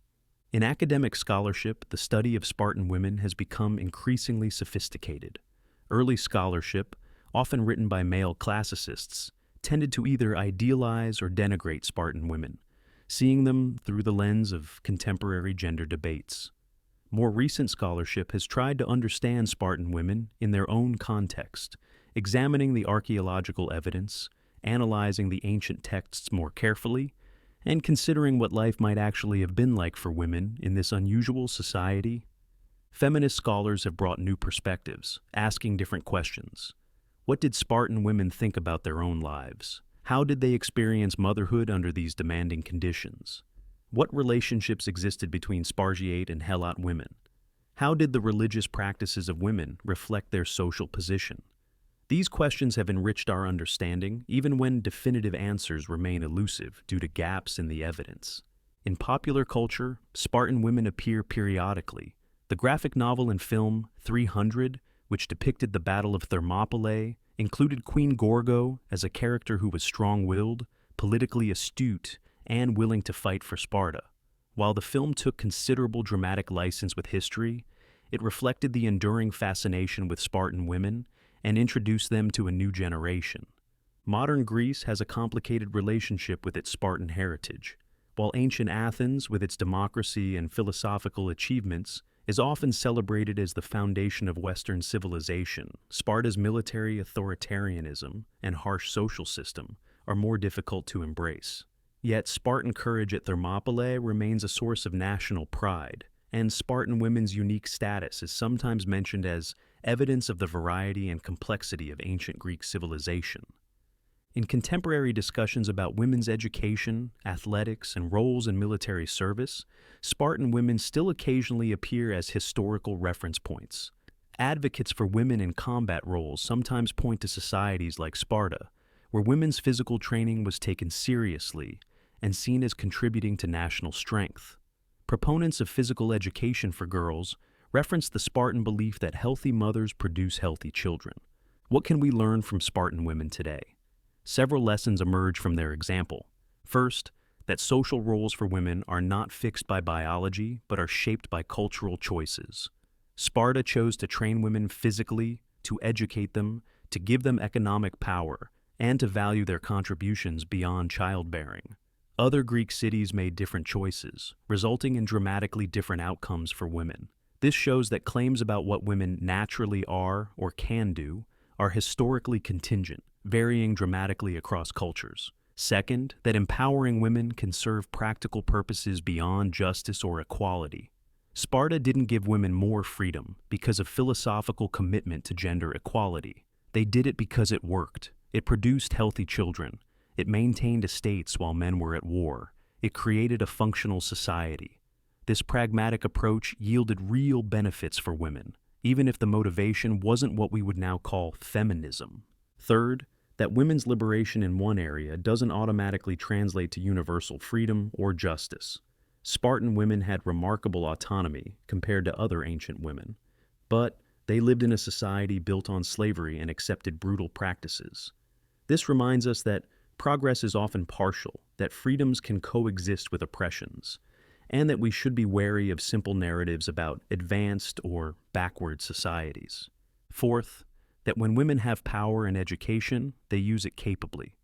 In academic scholarship, the study of Spartan women has become increasingly sophisticated. Early scholarship, often written by male classicists, tended to either idealize or denigrate Spartan women, seeing them through the lens of contemporary gender debates. More recent scholarship has tried to understand Spartan women in their own context, examining the archaeological evidence, analyzing the ancient texts more carefully, and considering what life might actually have been like for women in this unusual society. Feminist scholars have brought new perspectives, asking different questions. What did Spartan women think about their own lives? How did they experience motherhood under these demanding conditions? What relationships existed between Spartiate and Helot women? How did the religious practices of women reflect their social position? These questions have enriched our understanding, even when definitive answers remain elusive due to gaps in the evidence. In popular culture, Spartan women appear periodically, The graphic novel and film 300, which depicted the Battle of Thermopylae, included Queen Gorgo as a character who was strong-willed, politically astute, and willing to fight for Sparta. While the film took considerable dramatic license with history, it reflected the enduring fascination with Spartan women and introduced them to a new generation. Modern Greece has a complicated relationship with its Spartan heritage, while ancient Athens, with its democracy and philosophical achievements, is often celebrated as the foundation of Western civilization. Sparta's military authoritarianism and harsh social system are more difficult to embrace. Yet Spartan courage at Thermopylae remains a source of national pride, and Spartan women's unique status is sometimes mentioned as evidence of the variety and complexity of ancient Greek civilization. In contemporary discussions about women's education, athletics, and roles in military service, Spartan women still occasionally appear as historical reference points. Advocates for women in combat roles sometimes point to societies like Sparta, where women's physical training was taken seriously and seen as contributing to national strength. Proponents of physical education for girls reference the Spartan belief that healthy mothers produce healthy children. What can we learn from Spartan women today? Several lessons emerge from their example. First, that social roles for women are not fixed by biology, but are shaped by cultural choices. Sparta chose to train women physically, to educate them, to give them economic power, and to value their contributions beyond childbearing. Other Greek cities made different choices, resulting in dramatically different outcomes for women. This shows that claims about what women naturally are or can do are historically contingent, varying dramatically across cultures. Second, that empowering women can serve practical purposes beyond justice or equality. Sparta didn't give women more freedom because of philosophical commitment to gender equality. They did it because it worked. It produced healthy children. It maintained estates while men were at war. It created a functional society. This pragmatic approach yielded real benefits for women, even if the motivation wasn't what we would now call feminism. Third, that women's liberation in one area doesn't automatically translate to universal freedom or justice. Spartan women had remarkable autonomy compared to other ancient women, but they lived in a society built on slavery and accepted brutal practices. This reminds us that progress is often partial, that freedoms can coexist with oppressions, and that we should be wary of simple narratives about advanced or backward societies. Fourth, that when women have power and education, they use it capably.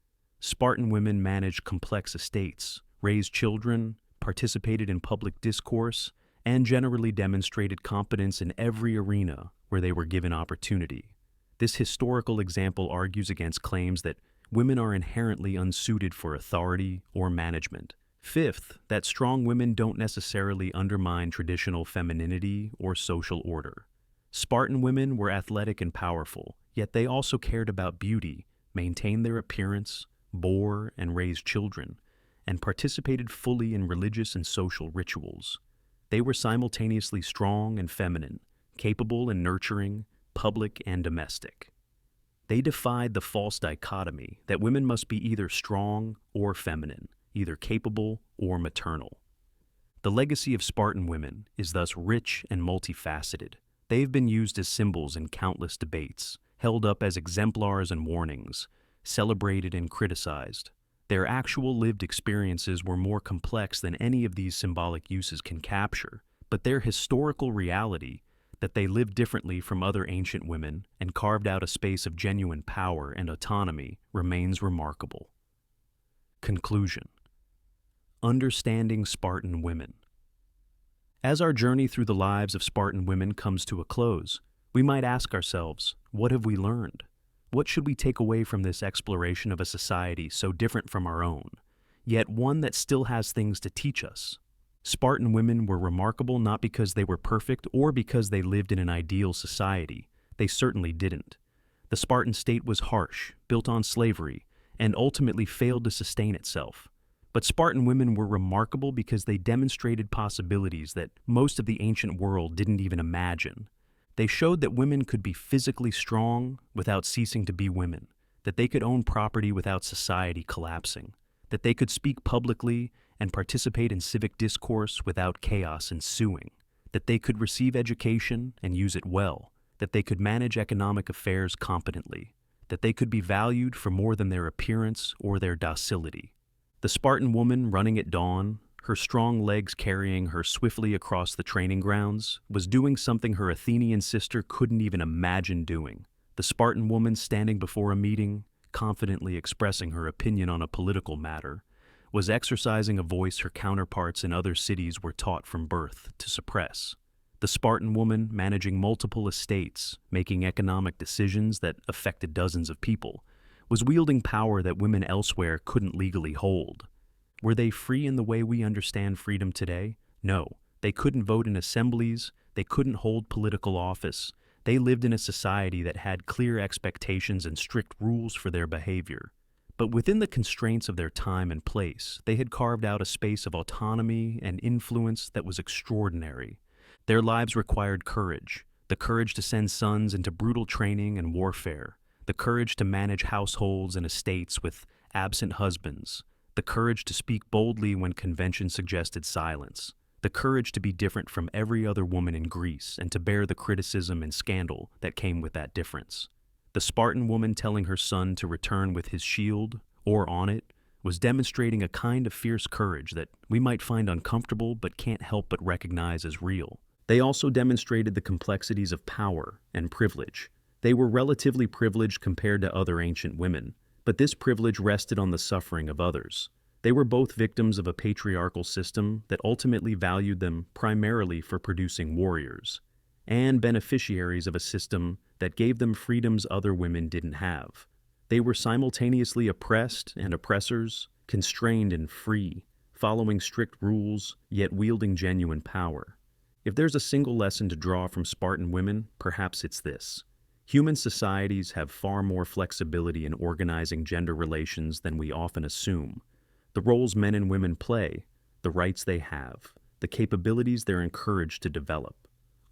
Spartan women managed complex estates, raised children, participated in public discourse, and generally demonstrated competence in every arena where they were given opportunity. This historical example argues against claims that women are inherently unsuited for authority or management. Fifth, that strong women don't necessarily undermine traditional femininity or social order. Spartan women were athletic and powerful, yet they also cared about beauty, maintained their appearance, bore and raised children, and participated fully in religious and social rituals. They were simultaneously strong and feminine, capable and nurturing, public and domestic. They defied the false dichotomy that women must be either strong or feminine, either capable or maternal. The legacy of Spartan women is thus rich and multifaceted. They've been used as symbols in countless debates, held up as exemplars and warnings, celebrated and criticized. Their actual lived experiences were more complex than any of these symbolic uses can capture, but their historical reality, that they lived differently from other ancient women and carved out a space of genuine power and autonomy, remains remarkable. Conclusion. Understanding Spartan women. As our journey through the lives of Spartan women comes to a close, we might ask ourselves, what have we learned? What should we take away from this exploration of a society so different from our own, yet one that still has things to teach us? Spartan women were remarkable not because they were perfect or because they lived in an ideal society. They certainly didn't. The Spartan state was harsh, built on slavery, and ultimately failed to sustain itself. But Spartan women were remarkable because they demonstrated possibilities that most of the ancient world didn't even imagine. They showed that women could be physically strong without ceasing to be women, that they could own property without society collapsing, that they could speak publicly and participate in civic discourse without chaos ensuing. that they could receive education and use it well, that they could manage economic affairs competently, that they could be valued for more than their appearance or their docility. The Spartan woman running at dawn, her strong legs carrying her swiftly across the training grounds, was doing something her Athenian sister couldn't even imagine doing. The Spartan woman standing before a meeting, confidently expressing her opinion on a political matter, was exercising a voice her counterparts in other cities were taught from birth to suppress. The Spartan woman managing multiple estates, making economic decisions that affected dozens of people, was wielding power that women elsewhere couldn't legally hold. Were they free in the way we understand freedom today? No. They couldn't vote in assemblies, they couldn't hold political office. They lived in a society that had clear expectations and strict rules for their behavior. But within the constraints of their time and place, they had carved out a space of autonomy and influence that was extraordinary. Their lives required courage, the courage to send sons into brutal training and warfare, the courage to manage households and estates with absent husbands, the courage to speak boldly when convention suggested silence, the courage to be different from every other woman in Greece and to bear the criticism and scandal that came with that difference. The Spartan woman telling her son to return with his shield, or on it, was demonstrating a kind of fierce courage that we might find uncomfortable but can't help but recognize as real. They also demonstrated the complexities of power and privilege. They were relatively privileged compared to other ancient women, but this privilege rested on the suffering of others. They were both victims of a patriarchal system that ultimately valued them primarily for producing warriors, and beneficiaries of a system that gave them freedoms other women didn't have. They were simultaneously oppressed and oppressors, constrained and free, following strict rules, yet wielding genuine power. If there's a single lesson to draw from Spartan women, perhaps it's this. Human societies have far more flexibility in organizing gender relations than we often assume. The roles men and women play, the rights they have, the capabilities they're encouraged to develop.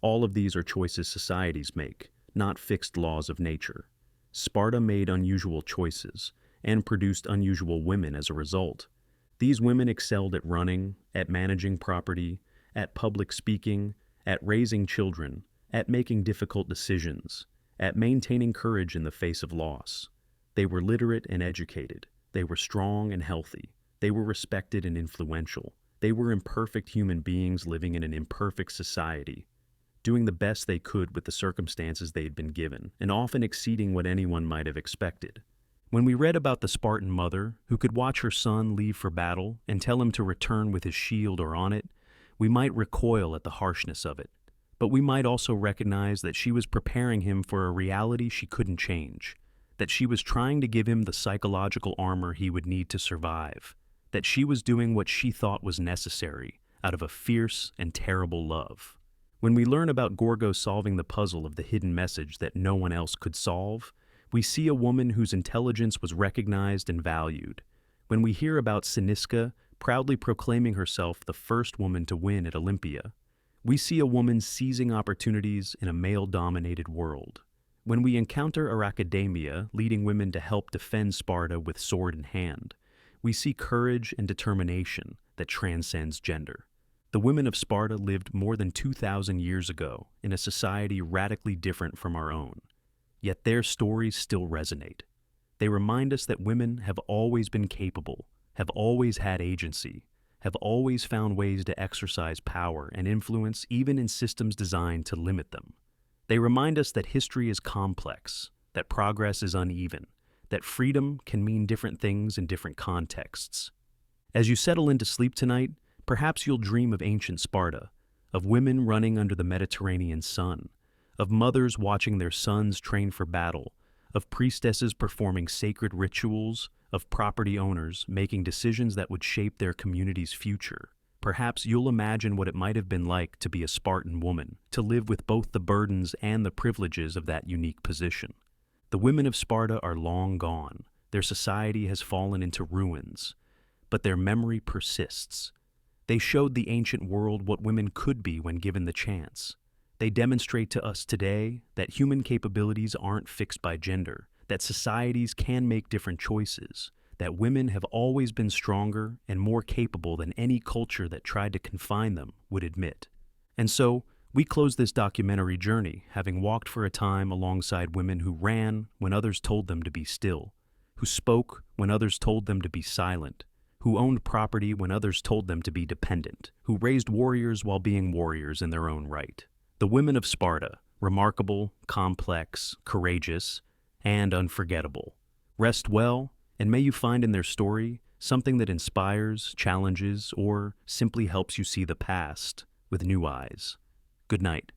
All of these are choices societies make, not fixed laws of nature. Sparta made unusual choices and produced unusual women as a result. These women excelled at running, at managing property, at public speaking, at raising children, at making difficult decisions, at maintaining courage in the face of loss. They were literate and educated. They were strong and healthy. They were respected and influential. They were imperfect human beings living in an imperfect society, doing the best they could with the circumstances they had been given, and often exceeding what anyone might have expected. When we read about the Spartan mother who could watch her son leave for battle and tell him to return with his shield or on it, we might recoil at the harshness of it. But we might also recognize that she was preparing him for a reality she couldn't change, that she was trying to give him the psychological armor he would need to survive, that she was doing what she thought was necessary out of a fierce and terrible love. When we learn about Gorgo solving the puzzle of the hidden message that no one else could solve, we see a woman whose intelligence was recognized and valued. When we hear about Siniska proudly proclaiming herself the first woman to win at Olympia, we see a woman seizing opportunities in a male-dominated world. When we encounter Arachidamia leading women to help defend Sparta with sword in hand, we see courage and determination that transcends gender. The women of Sparta lived more than 2,000 years ago in a society radically different from our own. Yet their stories still resonate. They remind us that women have always been capable, have always had agency, have always found ways to exercise power and influence even in systems designed to limit them. They remind us that history is complex, that progress is uneven, that freedom can mean different things in different contexts. As you settle into sleep tonight, perhaps you'll dream of ancient Sparta, of women running under the Mediterranean sun, of mothers watching their sons train for battle, of priestesses performing sacred rituals, of property owners making decisions that would shape their community's future. Perhaps you'll imagine what it might have been like to be a Spartan woman, to live with both the burdens and the privileges of that unique position. The women of Sparta are long gone. Their society has fallen into ruins, but their memory persists. They showed the ancient world what women could be when given the chance. They demonstrate to us today that human capabilities aren't fixed by gender, that societies can make different choices, that women have always been stronger and more capable than any culture that tried to confine them would admit. And so, We close this documentary journey having walked for a time alongside women who ran when others told them to be still, who spoke when others told them to be silent, who owned property when others told them to be dependent, who raised warriors while being warriors in their own right. The women of Sparta, remarkable, complex, courageous, and unforgettable. Rest well, and may you find in their story something that inspires, challenges, or simply helps you see the past with new eyes. Good night.